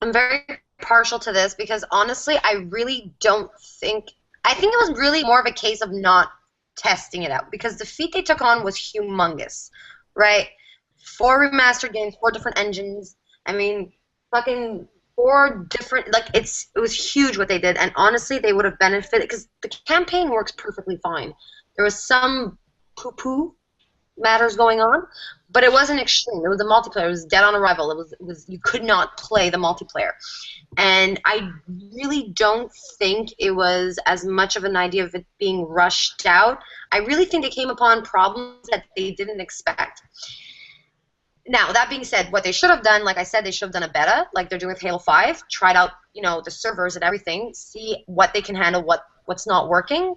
I'm very partial to this because honestly, I really don't think. I think it was really more of a case of not testing it out because the feat they took on was humongous, right? 4 remastered games, 4 different engines. I mean, fucking 4 different. Like it was huge what they did, and honestly, they would have benefited because the campaign works perfectly fine. There was some poo-poo matters going on, but it wasn't extreme. It was a multiplayer. It was dead on arrival. It was you could not play the multiplayer, and I really don't think it was as much of an idea of it being rushed out. I really think they came upon problems that they didn't expect. Now, that being said, what they should have done, like I said, they should have done a beta, like they're doing with Halo 5, tried out, the servers and everything, see what they can handle, what's not working.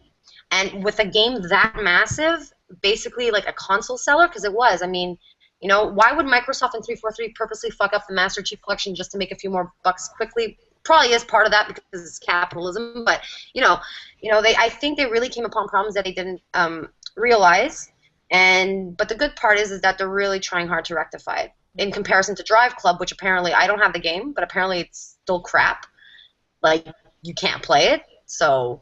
And with a game that massive, basically like a console seller, because it was, I mean, why would Microsoft and 343 purposely fuck up the Master Chief Collection just to make a few more bucks quickly? Probably is part of that because it's capitalism, but I think they really came upon problems that they didn't realize. But the good part is that they're really trying hard to rectify it. In comparison to Drive Club, which apparently I don't have the game, but apparently it's still crap. Like you can't play it, so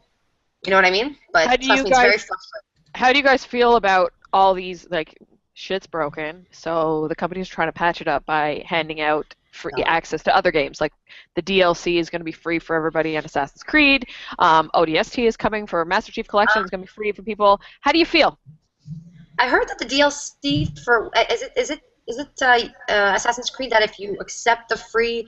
you know what I mean. But trust me, it's very frustrating. How do you guys feel about all these shit's broken? So the company's trying to patch it up by handing out free access to other games. Like the DLC is going to be free for everybody on Assassin's Creed. ODST is coming for Master Chief Collection. It's going to be free for people. How do you feel? I heard that the DLC for is it Assassin's Creed that if you accept the free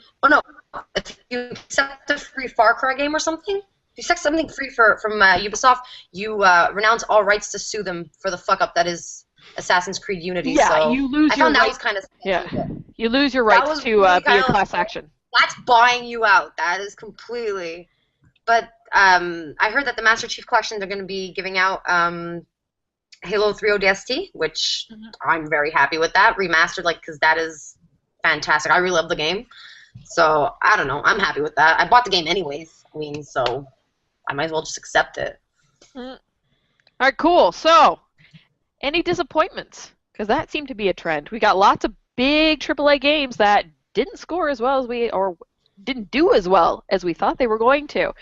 if you accept the free Far Cry game or something, if you accept something free from Ubisoft, you renounce all rights to sue them for the fuck up that is Assassin's Creed Unity. Yeah, so you lose I your found rights. that was kind of yeah, you lose your rights to be a class action. That's buying you out. That is completely. But I heard that the Master Chief Collection they're going to be giving out. Halo 3 ODST, which I'm very happy with that remastered, because that is fantastic. I really love the game, so I don't know. I'm happy with that. I bought the game anyways. I mean, so I might as well just accept it. All right, cool. So, any disappointments? Because that seemed to be a trend. We got lots of big AAA games that didn't score as well as or didn't do as well as we thought they were going to.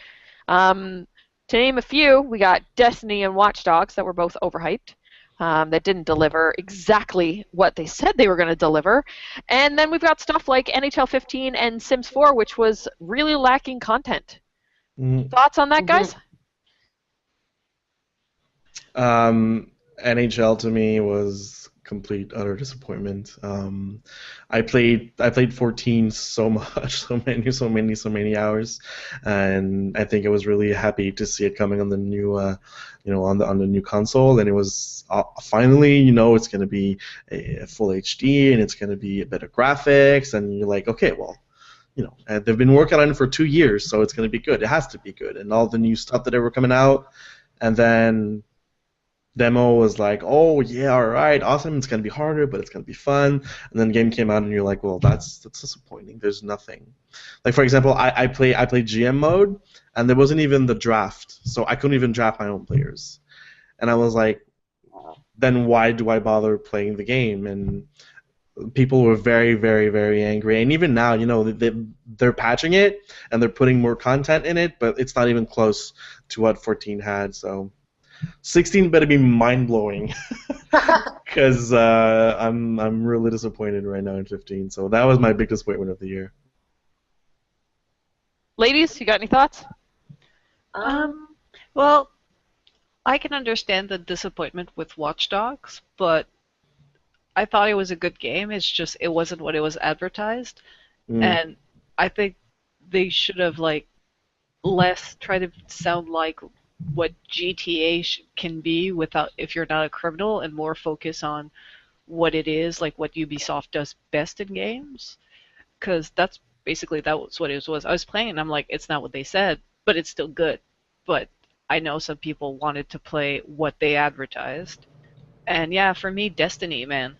To name a few, we got Destiny and Watch Dogs that were both overhyped, that didn't deliver exactly what they said they were going to deliver. And then we've got stuff like NHL 15 and Sims 4, which was really lacking content. Thoughts on that, guys? NHL to me was complete utter disappointment. I played 14 so much, so many hours, and I think I was really happy to see it coming on the new, on the new console, and it was finally, it's going to be a full HD and it's going to be better graphics, and you're like, okay, well. They've been working on it for 2 years, so it's going to be good. It has to be good, and all the new stuff that they were coming out, and then. Demo was like, oh yeah, all right, awesome. It's gonna be harder, but it's gonna be fun. And then the game came out, and you're like, well, that's disappointing. There's nothing. Like for example, I played GM mode, and there wasn't even the draft, so I couldn't even draft my own players. And I was like, then why do I bother playing the game? And people were very, very, very angry. And even now, they're patching it and they're putting more content in it, but it's not even close to what 14 had. So. 16 better be mind-blowing because I'm really disappointed right now in 15. So that was my big disappointment of the year. Ladies, you got any thoughts? Well, I can understand the disappointment with Watch Dogs, but I thought it was a good game. It's just it wasn't what it was advertised, and I think they should have less try to sound like what GTA can be without if you're not a criminal, and more focus on what it is, like what Ubisoft does best in games, because that's basically that was what it was. I was playing and I'm like, it's not what they said, but it's still good. But I know some people wanted to play what they advertised, and yeah, for me, Destiny, man.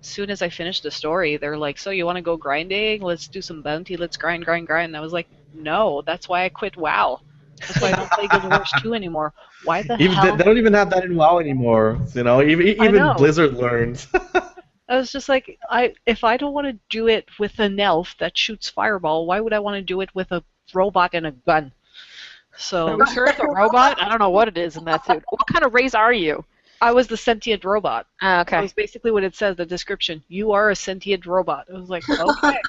As soon as I finished the story, they're like, so you want to go grinding? Let's do some bounty. Let's grind. And I was like, No, that's why I quit WoW. That's why I don't play Guild Wars 2 anymore. Why the Even they hell? don't even have that in WoW anymore. You know, I even know. Blizzard learned. I was just like, if I don't want to do it with an elf that shoots fireball, why would I want to do it with a robot and a gun? Are So we sure it's a robot? I don't know what it is in that suit. What kind of race are you? I was the sentient robot. Ah, That okay. was basically what it says, the description. You are a sentient robot. I was like, okay,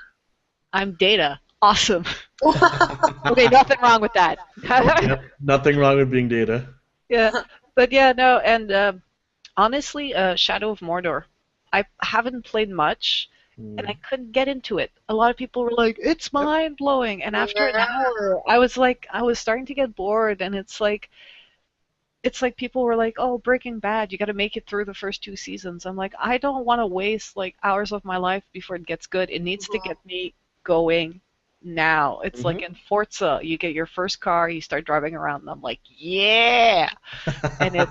I'm Data. Awesome. Okay, nothing wrong with that. Yep, nothing wrong with being Data. Yeah, but yeah, no, and honestly, Shadow of Mordor. I haven't played much, and I couldn't get into it. A lot of people were like, "It's Yep. mind blowing," and after an hour, I was like, I was starting to get bored, and it's like people were like, "Oh, Breaking Bad, you got to make it through the first 2 seasons." I'm like, I don't want to waste like hours of my life before it gets good. It needs to get me going now. It's like in Forza, you get your first car, you start driving around, and I'm like, yeah. And it,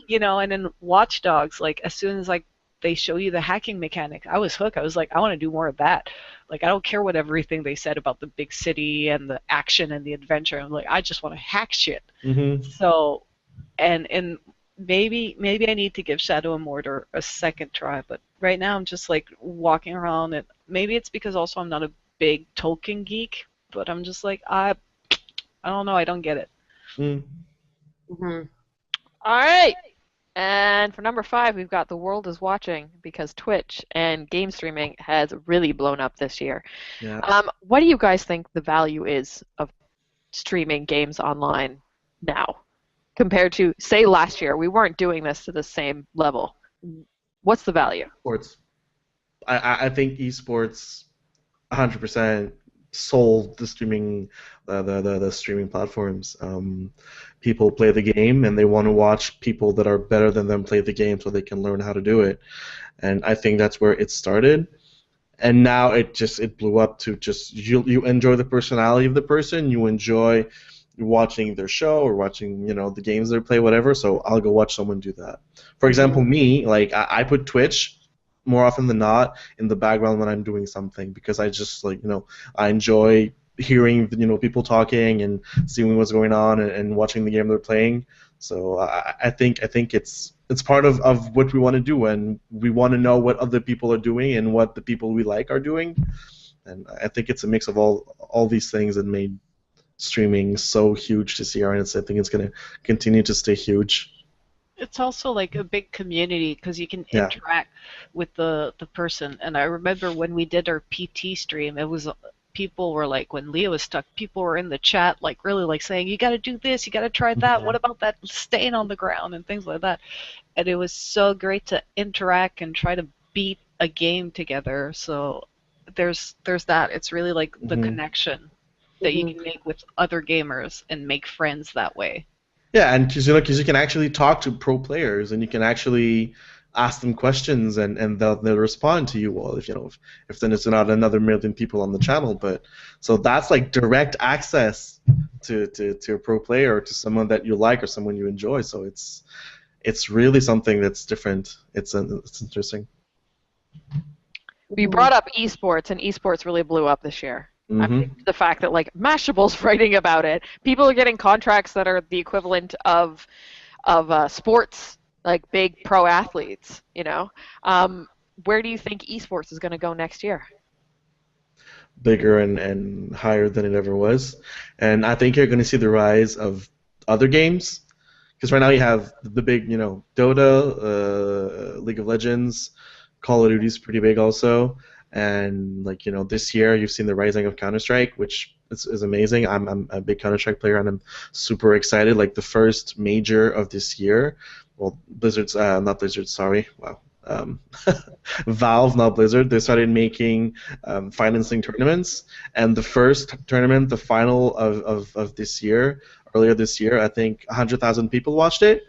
and in Watch Dogs, like as soon as like they show you the hacking mechanic, I was hooked. I was like, I want to do more of that. Like I don't care what everything they said about the big city and the action and the adventure. I'm like, I just want to hack shit. So, and maybe I need to give Shadow of Mordor a second try. But right now I'm just like walking around, and maybe it's because also I'm not a big Tolkien geek, but I'm just like I don't know. I don't get it. Mm-hmm. All right. And for number 5, we've got The World is Watching, because Twitch and game streaming has really blown up this year. Yeah. What do you guys think the value is of streaming games online now compared to, say, last year? We weren't doing this to the same level. What's the value? Sports. I think esports 100% sold the streaming the streaming platforms. People play the game and they want to watch people that are better than them play the game so they can learn how to do it. And I think that's where it started. And now it blew up to just you enjoy the personality of the person, you enjoy watching their show or watching the games they play, whatever. So I'll go watch someone do that. For example, me, like I put Twitch more often than not in the background when I'm doing something, because I just I enjoy hearing people talking and seeing what's going on and watching the game they're playing. So I think it's part of what we want to do, and we want to know what other people are doing and what the people we like are doing. And I think it's a mix of all these things that made streaming so huge this year, and I think it's going to continue to stay huge. It's also like a big community because you can Yeah. interact with the person. And I remember when we did our PT stream, it was people were like, when Leah was stuck, people were in the chat like really like saying, you got to do this, you got to try that. What about that stain on the ground and things like that. And it was so great to interact and try to beat a game together. So there's that. It's really like the connection that you can make with other gamers and make friends that way. Yeah, and because you can actually talk to pro players and you can actually ask them questions and they'll respond to you. Well, if then it's not another million people on the channel, but so that's like direct access to a pro player or to someone that you like or someone you enjoy. So it's really something that's different. It's interesting. We brought up esports, and esports really blew up this year. I mean, the fact that like Mashable's writing about it, people are getting contracts that are the equivalent of sports, like big pro athletes. Where do you think esports is going to go next year? Bigger and higher than it ever was, and I think you're going to see the rise of other games, because right now you have the big, Dota, League of Legends, Call of Duty is pretty big also. And this year you've seen the rising of Counter-Strike, which is amazing. I'm a big Counter-Strike player and I'm super excited. Like the first major of this year, well, Blizzard's not Blizzard, sorry. Wow. Valve, not Blizzard. They started making financing tournaments, and the first tournament, the final of this year, earlier this year, I think 100,000 people watched it.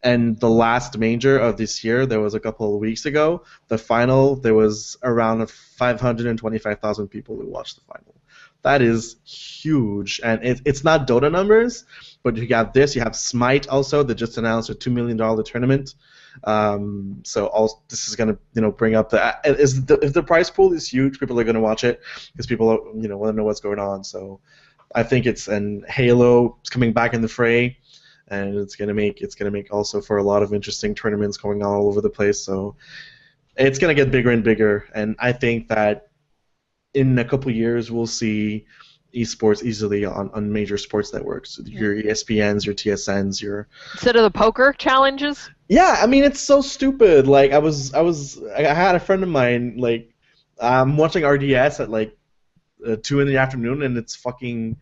And the last major of this year, there was a couple of weeks ago, the final, there was around 525,000 people who watched the final. That is huge. And it's not Dota numbers, but you have this. You have Smite also that just announced a $2 million tournament. So all this is gonna bring up if the prize pool is huge, people are gonna watch it because people want to know what's going on. So I think and Halo is coming back in the fray, and it's gonna make also for a lot of interesting tournaments going on all over the place. So it's gonna get bigger and bigger, and I think that in a couple years we'll see esports easily on major sports networks, your ESPNs, your TSNs, your instead of the poker challenges. Yeah, I mean it's so stupid. Like I had a friend of mine like I'm watching RDS at like 2 in the afternoon, and it's fucking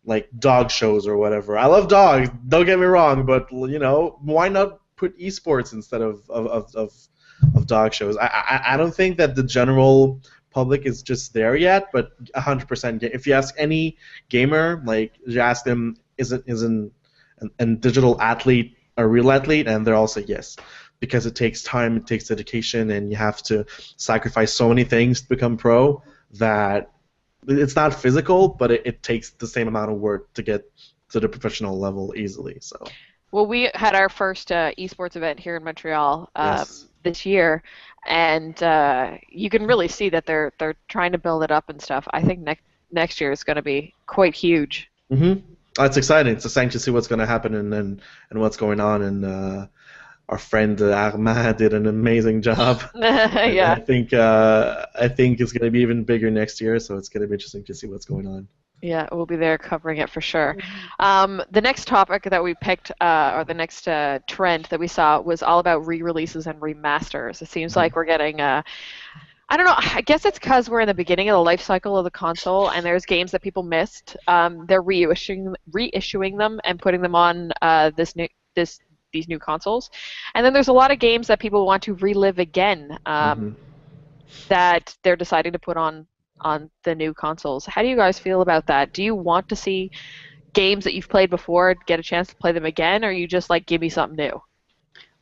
like dog shows or whatever. I love dogs, don't get me wrong, but why not put esports instead of dog shows? I don't think that the general public is just there yet, but 100%. If you ask any gamer, like you ask them, is a digital athlete a real athlete, and they'll all say yes, because it takes time, it takes dedication, and you have to sacrifice so many things to become pro that it's not physical, but it takes the same amount of work to get to the professional level easily. So. Well, we had our first esports event here in Montreal Yes. this year, and you can really see that they're trying to build it up and stuff. I think next year is going to be quite huge. Mm-hmm. It's exciting. It's exciting to see what's going to happen and what's going on. And our friend Armand did an amazing job. Yeah. I think it's going to be even bigger next year. So it's going to be interesting to see what's going on. Yeah, we'll be there covering it for sure. The next topic that we picked, or the next trend that we saw, was all about re-releases and remasters. It seems like we're getting, I don't know, I guess it's because we're in the beginning of the life cycle of the console, and there's games that people missed. They're reissuing them and putting them on these new consoles. And then there's a lot of games that people want to relive again that they're deciding to put on the new consoles. How do you guys feel about that? Do you want to see games that you've played before get a chance to play them again, or are you just like, give me something new?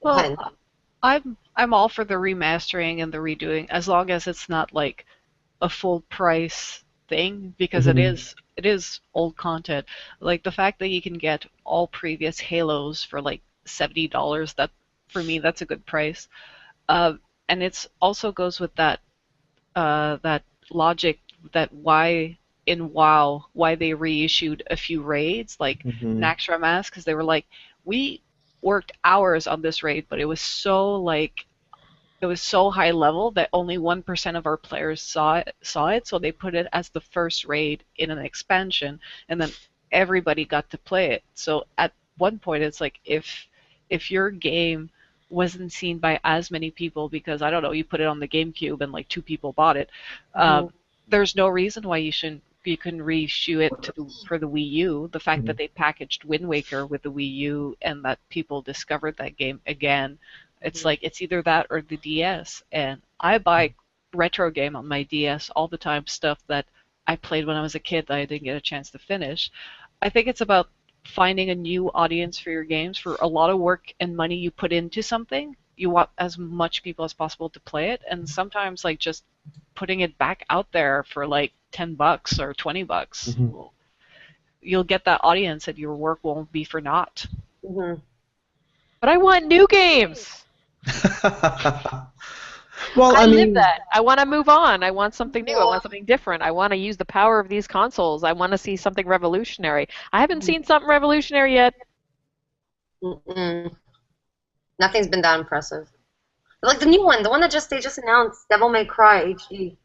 Well, I'm all for the remastering and the redoing, as long as it's not like a full price thing, because it is old content. Like the fact that you can get all previous Halos for like $70, that for me that's a good price. And it's also goes with that logic that why they reissued a few raids like Naxxra Mask, because they were like, we worked hours on this raid, but it was so high level that only 1% of our players saw it, so they put it as the first raid in an expansion, and then everybody got to play it. So at one point it's like, if your game wasn't seen by as many people because, I don't know, you put it on the GameCube and like 2 people bought it, there's no reason why you couldn't reissue it for the Wii U. The fact that they packaged Wind Waker with the Wii U and that people discovered that game again, it's like it's either that or the DS. And I buy retro game on my DS all the time, stuff that I played when I was a kid that I didn't get a chance to finish. I think it's about finding a new audience for your games. For a lot of work and money you put into something, you want as much people as possible to play it, and sometimes like just putting it back out there for like $10 or $20, you'll get that audience and your work won't be for naught. But I want new games. Well, I mean, live that. I want to move on. I want something new. I want something different. I want to use the power of these consoles. I want to see something revolutionary. I haven't seen something revolutionary yet. Nothing's been that impressive. Like the new one, the one that they just announced, Devil May Cry HD.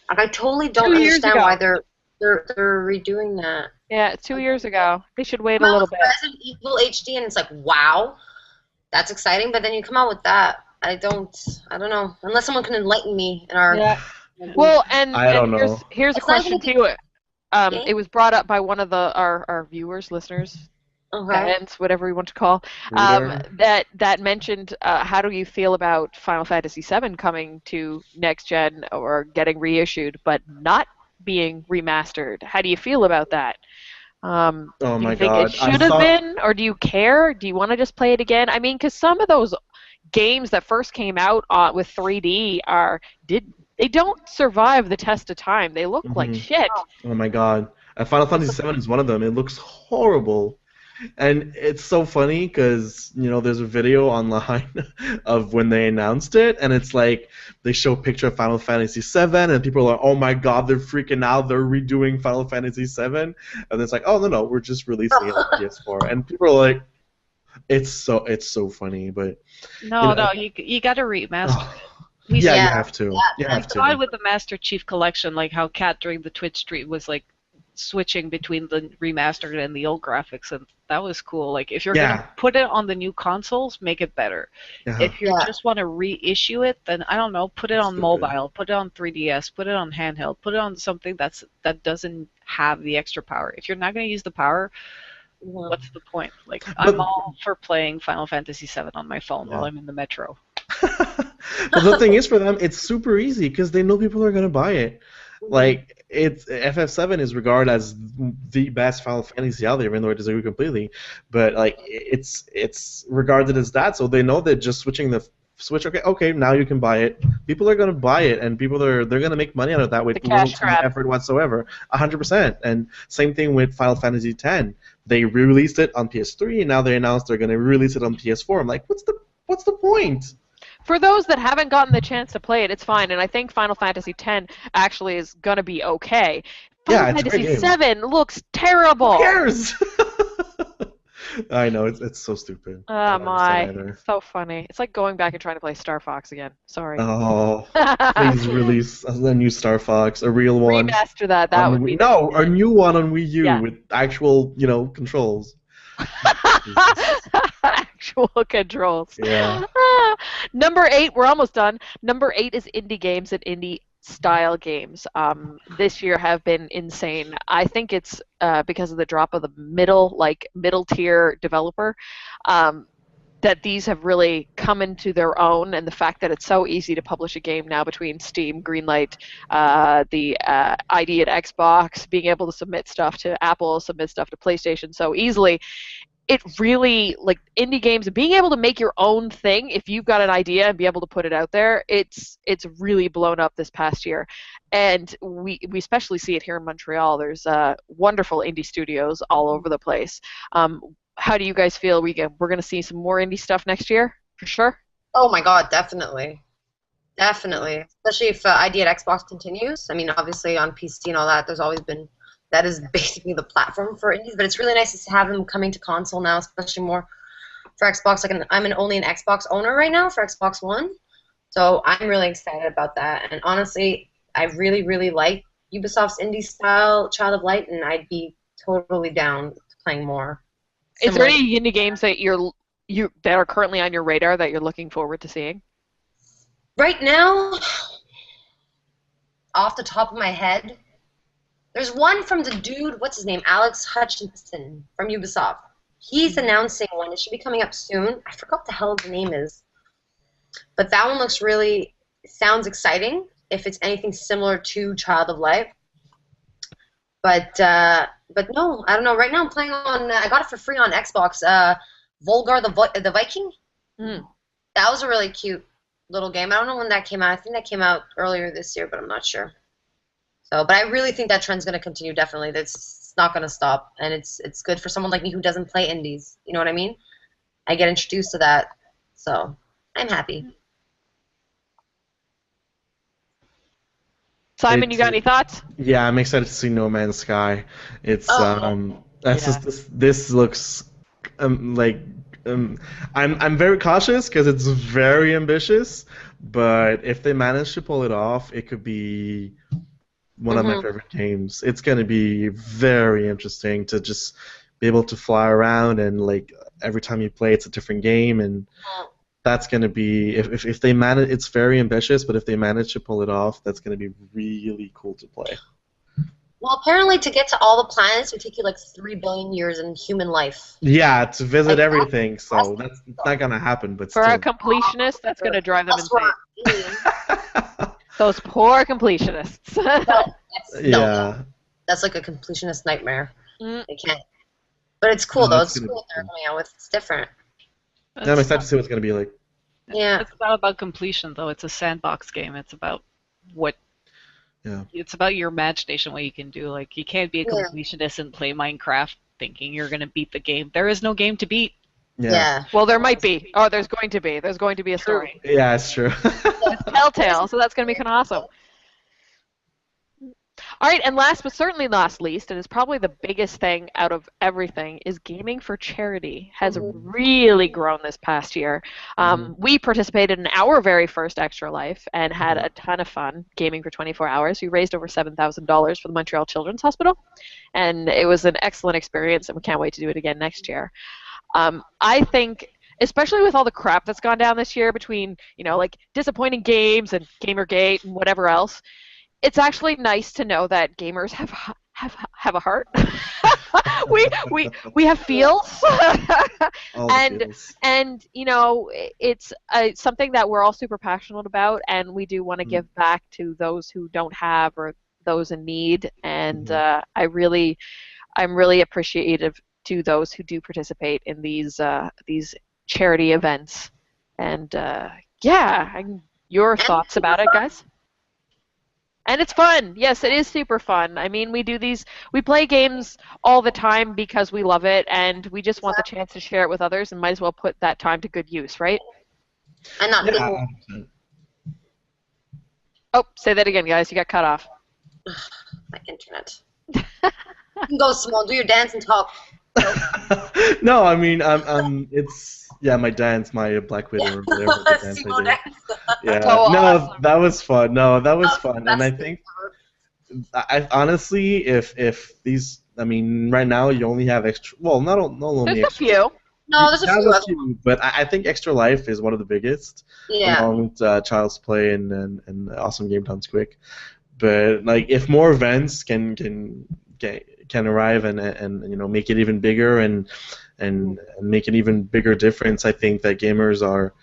Like I totally don't understand why they're redoing that. Yeah, 2 years ago. They should wait a little bit. Resident Evil HD, and it's like, wow, that's exciting. But then you come out with that. I don't know. Unless someone can enlighten me in our. Yeah. Well, and I don't know. Here's a question too. It was brought up by one of our viewers, listeners, fans, whatever we want to call, that mentioned how do you feel about Final Fantasy VII coming to next gen or getting reissued but not being remastered? How do you feel about that? Oh do my you think God! it should have been, or do you care? Do you want to just play it again? I mean, because some of those games that first came out with 3D they don't survive the test of time. They look like shit. Oh my God! Final Fantasy VII is one of them. It looks horrible. And it's so funny because there's a video online of when they announced it, and it's like they show a picture of Final Fantasy VII, and people are, oh my god, they're freaking out, they're redoing Final Fantasy VII, and it's like, oh no, we're just releasing it on PS4, and people are like, it's so funny, but No, you got to remaster it. yeah, you Yeah. have to. You have Saw it to. with the Master Chief Collection, like how Kat during the Twitch stream was like switching between the remastered and the old graphics, and that was cool. Like if you're gonna put it on the new consoles, make it better. Yeah. If you just want to reissue it, then I don't know, put it on Stupid. mobile, put it on 3DS, put it on handheld, put it on something that doesn't have the extra power. If you're not gonna use the power, what's the point? Like I'm all for playing Final Fantasy VII on my phone while I'm in the metro. But the thing is, for them, it's super easy because they know people are gonna buy it. Like FF7 is regarded as the best Final Fantasy out there, even though I disagree completely. But like it's regarded as that, so they know that just switching the Switch. Okay, now you can buy it. People are gonna buy it, and they're gonna make money out of that with little to no effort whatsoever. 100%. And same thing with Final Fantasy X. They re-released it on PS3, and now they announced they're gonna release it on PS4. I'm like, what's the point? For those that haven't gotten the chance to play it, it's fine, and I think Final Fantasy X actually is gonna be okay. Final Fantasy VII looks terrible. Who cares? I know, it's so stupid. Oh my, so funny. It's like going back and trying to play Star Fox again. Sorry. Oh, please release a new Star Fox, a real one. Remaster that would be... No, a new one on Wii U with actual, controls. Actual controls. Yeah. Number 8, we're almost done. Number 8 is indie games and indie style games. This year have been insane. I think it's because of the drop of the middle tier developer that these have really come into their own, and the fact that it's so easy to publish a game now between Steam, Greenlight, the ID at Xbox, being able to submit stuff to Apple, submit stuff to PlayStation so easily. It really, like, indie games, being able to make your own thing, if you've got an idea and be able to put it out there, it's really blown up this past year. And we especially see it here in Montreal. There's wonderful indie studios all over the place. How do you guys feel? We're going to see some more indie stuff next year, for sure? Oh my god, definitely. Definitely. Especially if ID at Xbox continues. I mean, obviously on PC and all that, there's always been... That is basically the platform for indies, but it's really nice to have them coming to console now, especially more for Xbox. Like I'm only an Xbox owner right now for Xbox One, so I'm really excited about that. And honestly, I really, really like Ubisoft's indie style Child of Light, and I'd be totally down to playing more. Is there any indie games that that are currently on your radar that you're looking forward to seeing? Right now, off the top of my head, there's one from the dude, what's his name, Alex Hutchinson from Ubisoft. He's announcing one. It should be coming up soon. I forgot what the hell the name is. But that one sounds exciting if it's anything similar to Child of Light. But no, I don't know. Right now I'm playing on, I got it for free on Xbox, Volgar the Viking. That was a really cute little game. I don't know when that came out. I think that came out earlier this year, but I'm not sure. So, but I really think that trend's going to continue, definitely. It's not going to stop, and it's good for someone like me who doesn't play indies. You know what I mean? I get introduced to that, so I'm happy. Simon, you got any thoughts? Yeah, I'm excited to see No Man's Sky. It's this looks like I'm very cautious because it's very ambitious, but if they manage to pull it off, it could be one of my favorite games. It's going to be very interesting to just be able to fly around, and like every time you play it's a different game, and that's going to be, if they manage, it's very ambitious, but if they manage to pull it off, that's going to be really cool to play. Well, apparently to get to all the planets would take you like 3 billion years in human life. Yeah, to visit everything, so that's not going to happen. But for a completionist, that's going to drive them insane. Those poor completionists. That's like a completionist nightmare. They can't. But it's cool though. It's cool what they're coming out with. It's different. Yeah, I'm excited to see what it's going to be like. Yeah. It's not about completion though. It's a sandbox game. It's about what. Yeah. It's about your imagination, what you can do. Like you can't be a completionist and play Minecraft thinking you're going to beat the game. There is no game to beat. Yeah. Well, there might be. Oh, there's going to be. There's going to be a story. Yeah, it's true. It's Telltale, so that's going to be kind of awesome. All right, and last but certainly not least, and is probably the biggest thing out of everything, is gaming for charity has really grown this past year. We participated in our very first Extra Life and had a ton of fun gaming for 24 hours. We raised over $7,000 for the Montreal Children's Hospital, and it was an excellent experience, and we can't wait to do it again next year. I think, especially with all the crap that's gone down this year between, like disappointing games and Gamergate and whatever else, it's actually nice to know that gamers have a heart. we have feels, and it's something that we're all super passionate about, and we do want to give back to those who don't have or those in need. And I'm really appreciative to those who do participate in these charity events. And your thoughts about it, guys? And it's fun. Yes, it is super fun. I mean, we play games all the time because we love it, and we just want the chance to share it with others, and might as well put that time to good use, right? And not Oh, say that again, guys. You got cut off. My internet. You can go small, do your dance and talk. No, I mean, it's my dance, my Black Widow or whatever the dance I did. Yeah, so no, awesome. That was fun. No, that was fun, and I think, I honestly, if these, I mean, right now you only have extra. Well, not only There's extra. a few. No, there's a few. But I think Extra Life is one of the biggest. Yeah. Along with Child's Play and Awesome Game Times Quick. But like, if more events can arrive and make it even bigger and make an even bigger difference, I think that gamers are,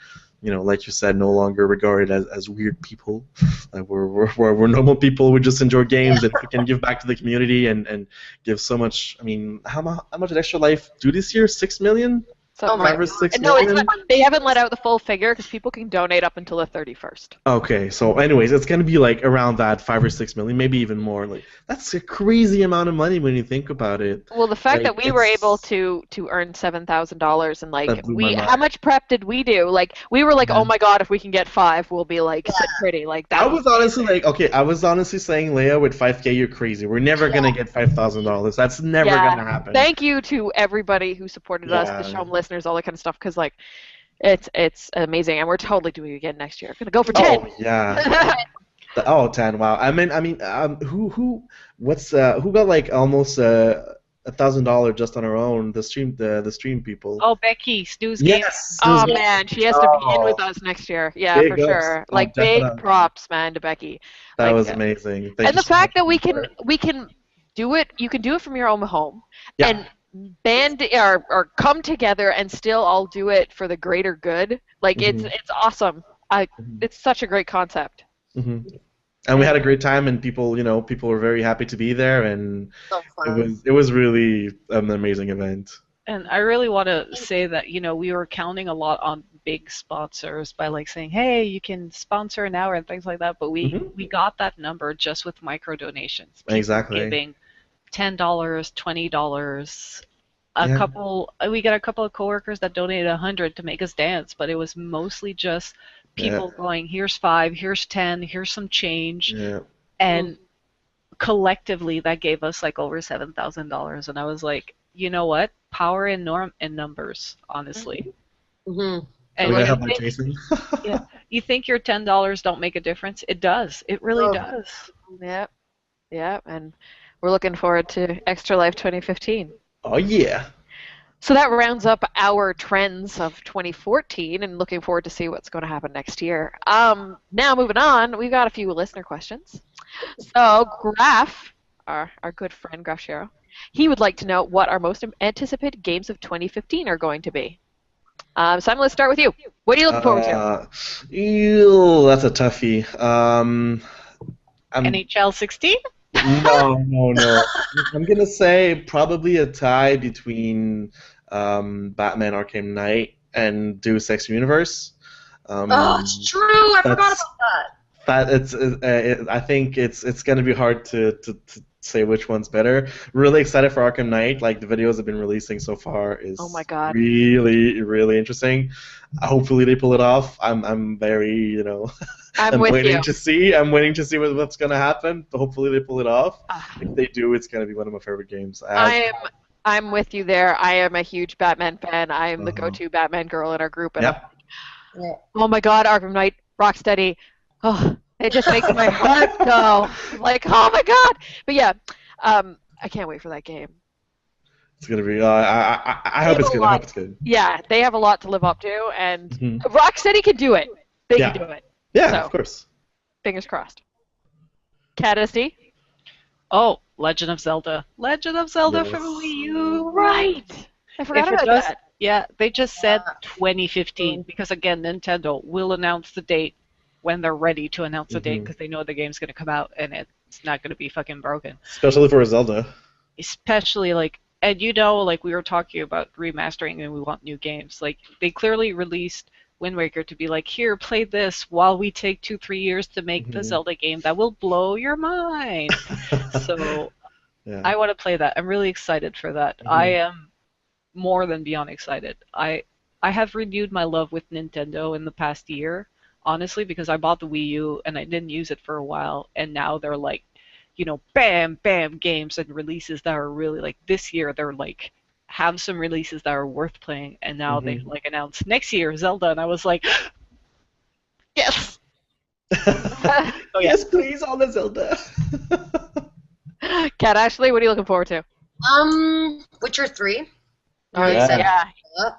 like you said, no longer regarded as weird people. We're normal people. We just enjoy games, and we can give back to the community and give so much. I mean, how much did Extra Life do this year? 6 million? So 5 or 6 no, million? it's not, they haven't let out the full figure because people can donate up until the 31st. Okay, so anyways, it's gonna be like around that 5 or 6 million, maybe even more. Like, that's a crazy amount of money when you think about it. Well, the fact Like, that we were able to earn $7,000 and That blew my mind. how much prep did we do? Like, we were like, oh my god, if we can get 5, we'll be like sit pretty. Like that. I was honestly saying, Leah, with 5K, you're crazy. We're never gonna get $5,000. That's never gonna happen. Thank you to everybody who supported us, the show listeners, all that kind of stuff, because like, it's amazing, and we're totally doing it again next year. We're gonna go for 10. Oh yeah. 10. Wow. I mean, who got like almost $1,000 just on her own? The stream people. Oh, Becky, Snooze Game. Yes. Oh man, she has to be in with us next year. Yeah, Big for ups. sure. Oh, Like big definitely. props, man, to Becky. That Like, was amazing. Thank and you the so fact much that we for can do it, you can do it from your own home, Yeah. and band or come together and still all do it for the greater good. Like it's awesome. It's such a great concept. And we had a great time, and people were very happy to be there, and So fun. it was really an amazing event. And I really want to say that, we were counting a lot on big sponsors by like saying, hey, you can sponsor an hour and things like that, but we got that number just with micro donations. People Exactly. giving $10, $20. We got a couple of coworkers that donated $100 to make us dance, but it was mostly just people going, here's 5, here's 10, here's some change, and collectively that gave us like over $7,000. And I was like, you know what? Power in numbers, honestly. Mm-hmm. And I have my Jason. you think your $10 don't make a difference? It does. It really does. Yep. And we're looking forward to Extra Life 2015. Oh yeah. So that rounds up our trends of 2014, and looking forward to see what's going to happen next year. Now moving on, we've got a few listener questions. So Graf, our good friend Graf Shero, he would like to know what our most anticipated games of 2015 are going to be. Simon, let's start with you. What are you looking forward to? That's a toughie. NHL 16? No. I'm gonna say probably a tie between Batman Arkham Knight and Deus Ex Universe. It's true. I forgot about that. That I think it's gonna be hard to say which one's better. Really excited for Arkham Knight. Like the videos have been releasing so far Oh my is god. really interesting. Hopefully they pull it off. I'm very I'm I'm with waiting you. to see. I'm waiting to see what's gonna happen. Hopefully they pull it off. Ah, If they do, it's gonna be one of my favorite games. I am I'm with you there. I am a huge Batman fan. I am the Uh-huh. go-to Batman girl in our group, and Yep. Yeah. oh my god, Arkham Knight, Rocksteady. Oh, it just makes my heart go. I'm like, oh my god. But yeah, I can't wait for that game. It's gonna be. I They hope have it's a good. I hope lot. it's good. Yeah, they have a lot to live up to, and Hmm. Rocksteady can do it. They Yeah. can do it. Yeah, So, of course. fingers crossed. Cat SD? Oh, Legend of Zelda. Legend of Zelda for the Yes. Wii U. Right. I forgot If it about does, that. yeah, they just said Yeah. 2015 because again, Nintendo will announce the date when they're ready to announce the date Hmm. because they know the game's going to come out and it's not going to be fucking broken. Especially for a Zelda. Especially like, and like we were talking about remastering and we want new games. Like they clearly released Wind Waker to be like, here, play this while we take 2-3 years to make the Hmm. Zelda game that will blow your mind. So Yeah. I want to play that. I'm really excited for that. I am more than beyond excited. I have renewed my love with Nintendo in the past year, honestly, because I bought the Wii U and I didn't use it for a while, and now they're like, bam, bam games and releases that are really like this year. They're like have some releases that are worth playing, and now they Mhm. like announced next year Zelda, and I was like, yes. Cat Oh yeah. Yes, please, all the Zelda. Ashley, what are you looking forward to? Witcher 3. Oh Really yeah. excited yeah. for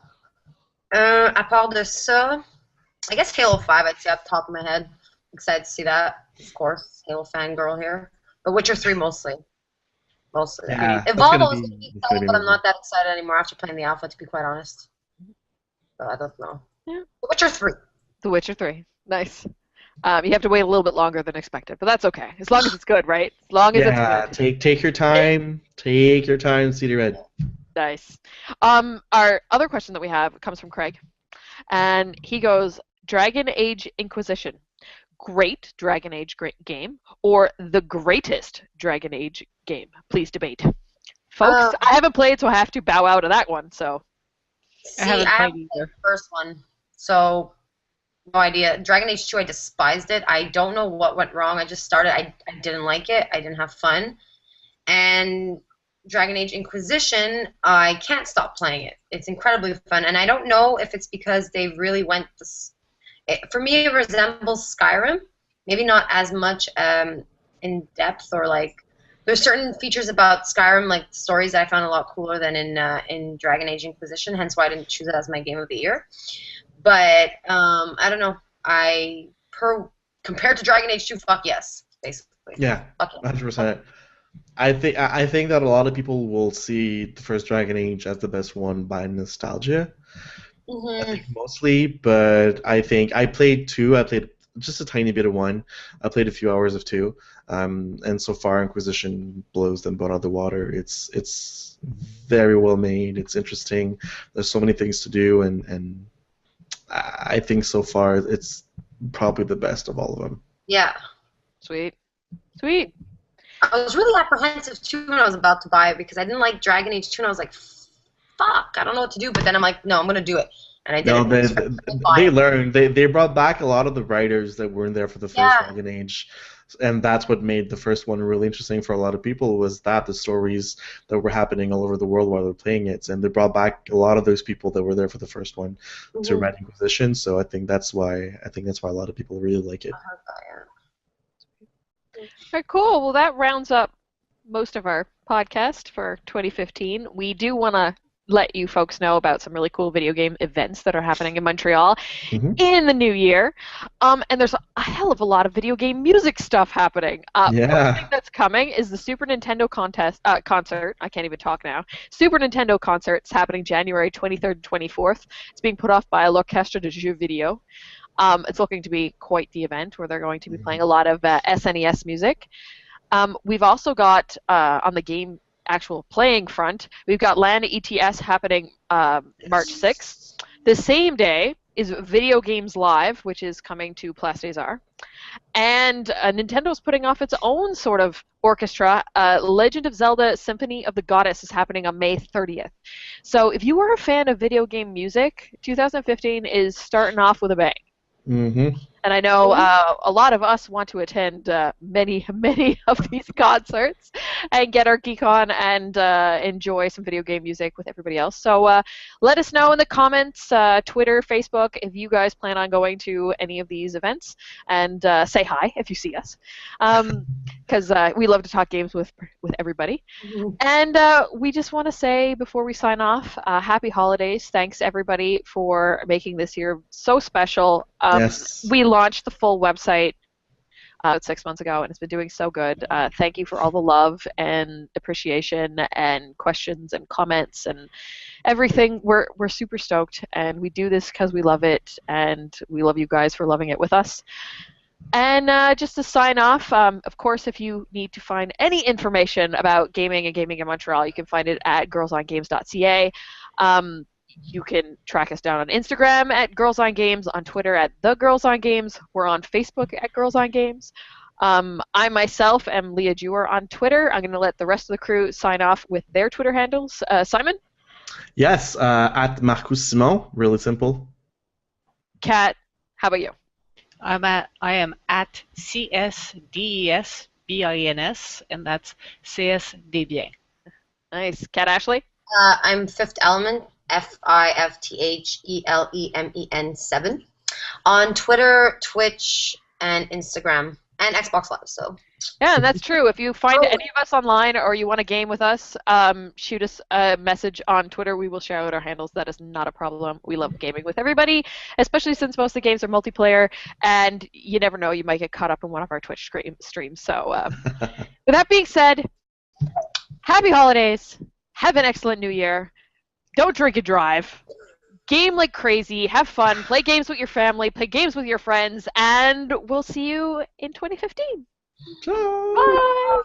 that. À part de ça, I guess Halo 5 I'd say off the top of my head. Excited to see that, of course. Halo fangirl here. But Witcher 3 mostly. Mostly that. Yeah, that's Evolve, gonna I was be. going to be It's gonna excited, be but I'm amazing. not that excited anymore after playing the alpha, to be quite honest. So I don't know. Yeah. But Witcher 3. The Witcher 3. Nice. You have to wait a little bit longer than expected, but that's okay. As long as it's good, right? As long as Yeah, it's good. take your time. Take your time, CD Red. Nice. Our other question that we have comes from Craig, and he goes, Dragon Age Inquisition. Great Dragon Age game, or the greatest Dragon Age game? Please debate. Folks, Um, I haven't played, so I have to bow out of that one, so. I See, haven't I played haven't played either. the first one, so no idea. Dragon Age 2, I despised it. I don't know what went wrong. I just started. I didn't like it. I didn't have fun. And Dragon Age Inquisition, I can't stop playing it. It's incredibly fun, and I don't know if it's because they really went this. For me, it resembles Skyrim. Maybe not as much in depth or like. There's certain features about Skyrim, like stories, that I found a lot cooler than in Dragon Age Inquisition. Hence, why I didn't choose it as my game of the year. But I don't know. Compared to Dragon Age 2, fuck yes, basically. Yeah, Fuck yes. 100%. I think that a lot of people will see the first Dragon Age as the best one by nostalgia. I Mm-hmm. think mostly, but I think I played two. I played just a tiny bit of one. I played a few hours of two, and so far Inquisition blows them both out of the water. It's very well made. It's interesting. There's so many things to do, and I think so far it's probably the best of all of them. Yeah. Sweet. Sweet. I was really apprehensive too when I was about to buy it because I didn't like Dragon Age 2 and I was like, fuck, I don't know what to do. But then I'm like, no, I'm going to do it. And I did No, it. they It's they fine. learned. They brought back a lot of the writers that weren't there for the first Yeah. Dragon Age, and that's what made the first one really interesting for a lot of people. Was that the stories that were happening all over the world while they're playing it, and they brought back a lot of those people that were there for the first one to Mhm. write Inquisition. So I think that's why a lot of people really like it. All right, cool. Well, that rounds up most of our podcast for 2015. We do want to let you folks know about some really cool video game events that are happening in Montreal Mhm. in the new year. And there's a hell of a lot of video game music stuff happening. One Yeah. thing that's coming is the Super Nintendo concert. I can't even talk now. Super Nintendo concert. It's happening January 23rd and 24th. It's being put off by L'Orchestre de Jeux Vidéo. It's looking to be quite the event where they're going to be playing a lot of SNES music. We've also got, on the game actual playing front, we've got LAN ETS happening March 6th. The same day, is Video Games Live, which is coming to Place des Arts. And Nintendo's putting off its own sort of orchestra. Legend of Zelda Symphony of the Goddess is happening on May 30th. So if you are a fan of video game music, 2015 is starting off with a bang. Mm-hmm. And I know a lot of us want to attend many, many of these concerts and get our geek on and enjoy some video game music with everybody else. So let us know in the comments, Twitter, Facebook, if you guys plan on going to any of these events, and say hi if you see us, because we love to talk games with everybody. And we just want to say before we sign off, happy holidays. Thanks everybody for making this year so special. Yes. We launched the full website 6 months ago, and it's been doing so good. Thank you for all the love and appreciation and questions and comments and everything. We're super stoked, and we do this because we love it, and we love you guys for loving it with us. And just to sign off, of course, if you need to find any information about gaming and gaming in Montreal, you can find it at girlsongames.ca. You can track us down on Instagram at Girls on Games, on Twitter at The Girls on Games. We're on Facebook at Girls on Games. I myself am Leah Jewer on Twitter. I'm going to let the rest of the crew sign off with their Twitter handles. Simon? Yes, at Marcus Simon, really simple. Kat, how about you? I am at CSDESBINS, and that's CSDBien. Nice. Kat Ashley? I'm Fifth Element, FIFTHELEMEN7, on Twitter, Twitch, and Instagram, and Xbox Live. So Yeah, that's true. If you find any of us online or you want to game with us, shoot us a message on Twitter. We will share out our handles. That is not a problem. We love gaming with everybody, especially since most of the games are multiplayer, and you never know, you might get caught up in one of our Twitch streams. So with that being said, happy holidays. Have an excellent new year. Don't drink and drive. Game like crazy. Have fun. Play games with your family. Play games with your friends. And we'll see you in 2015. Ciao. Bye.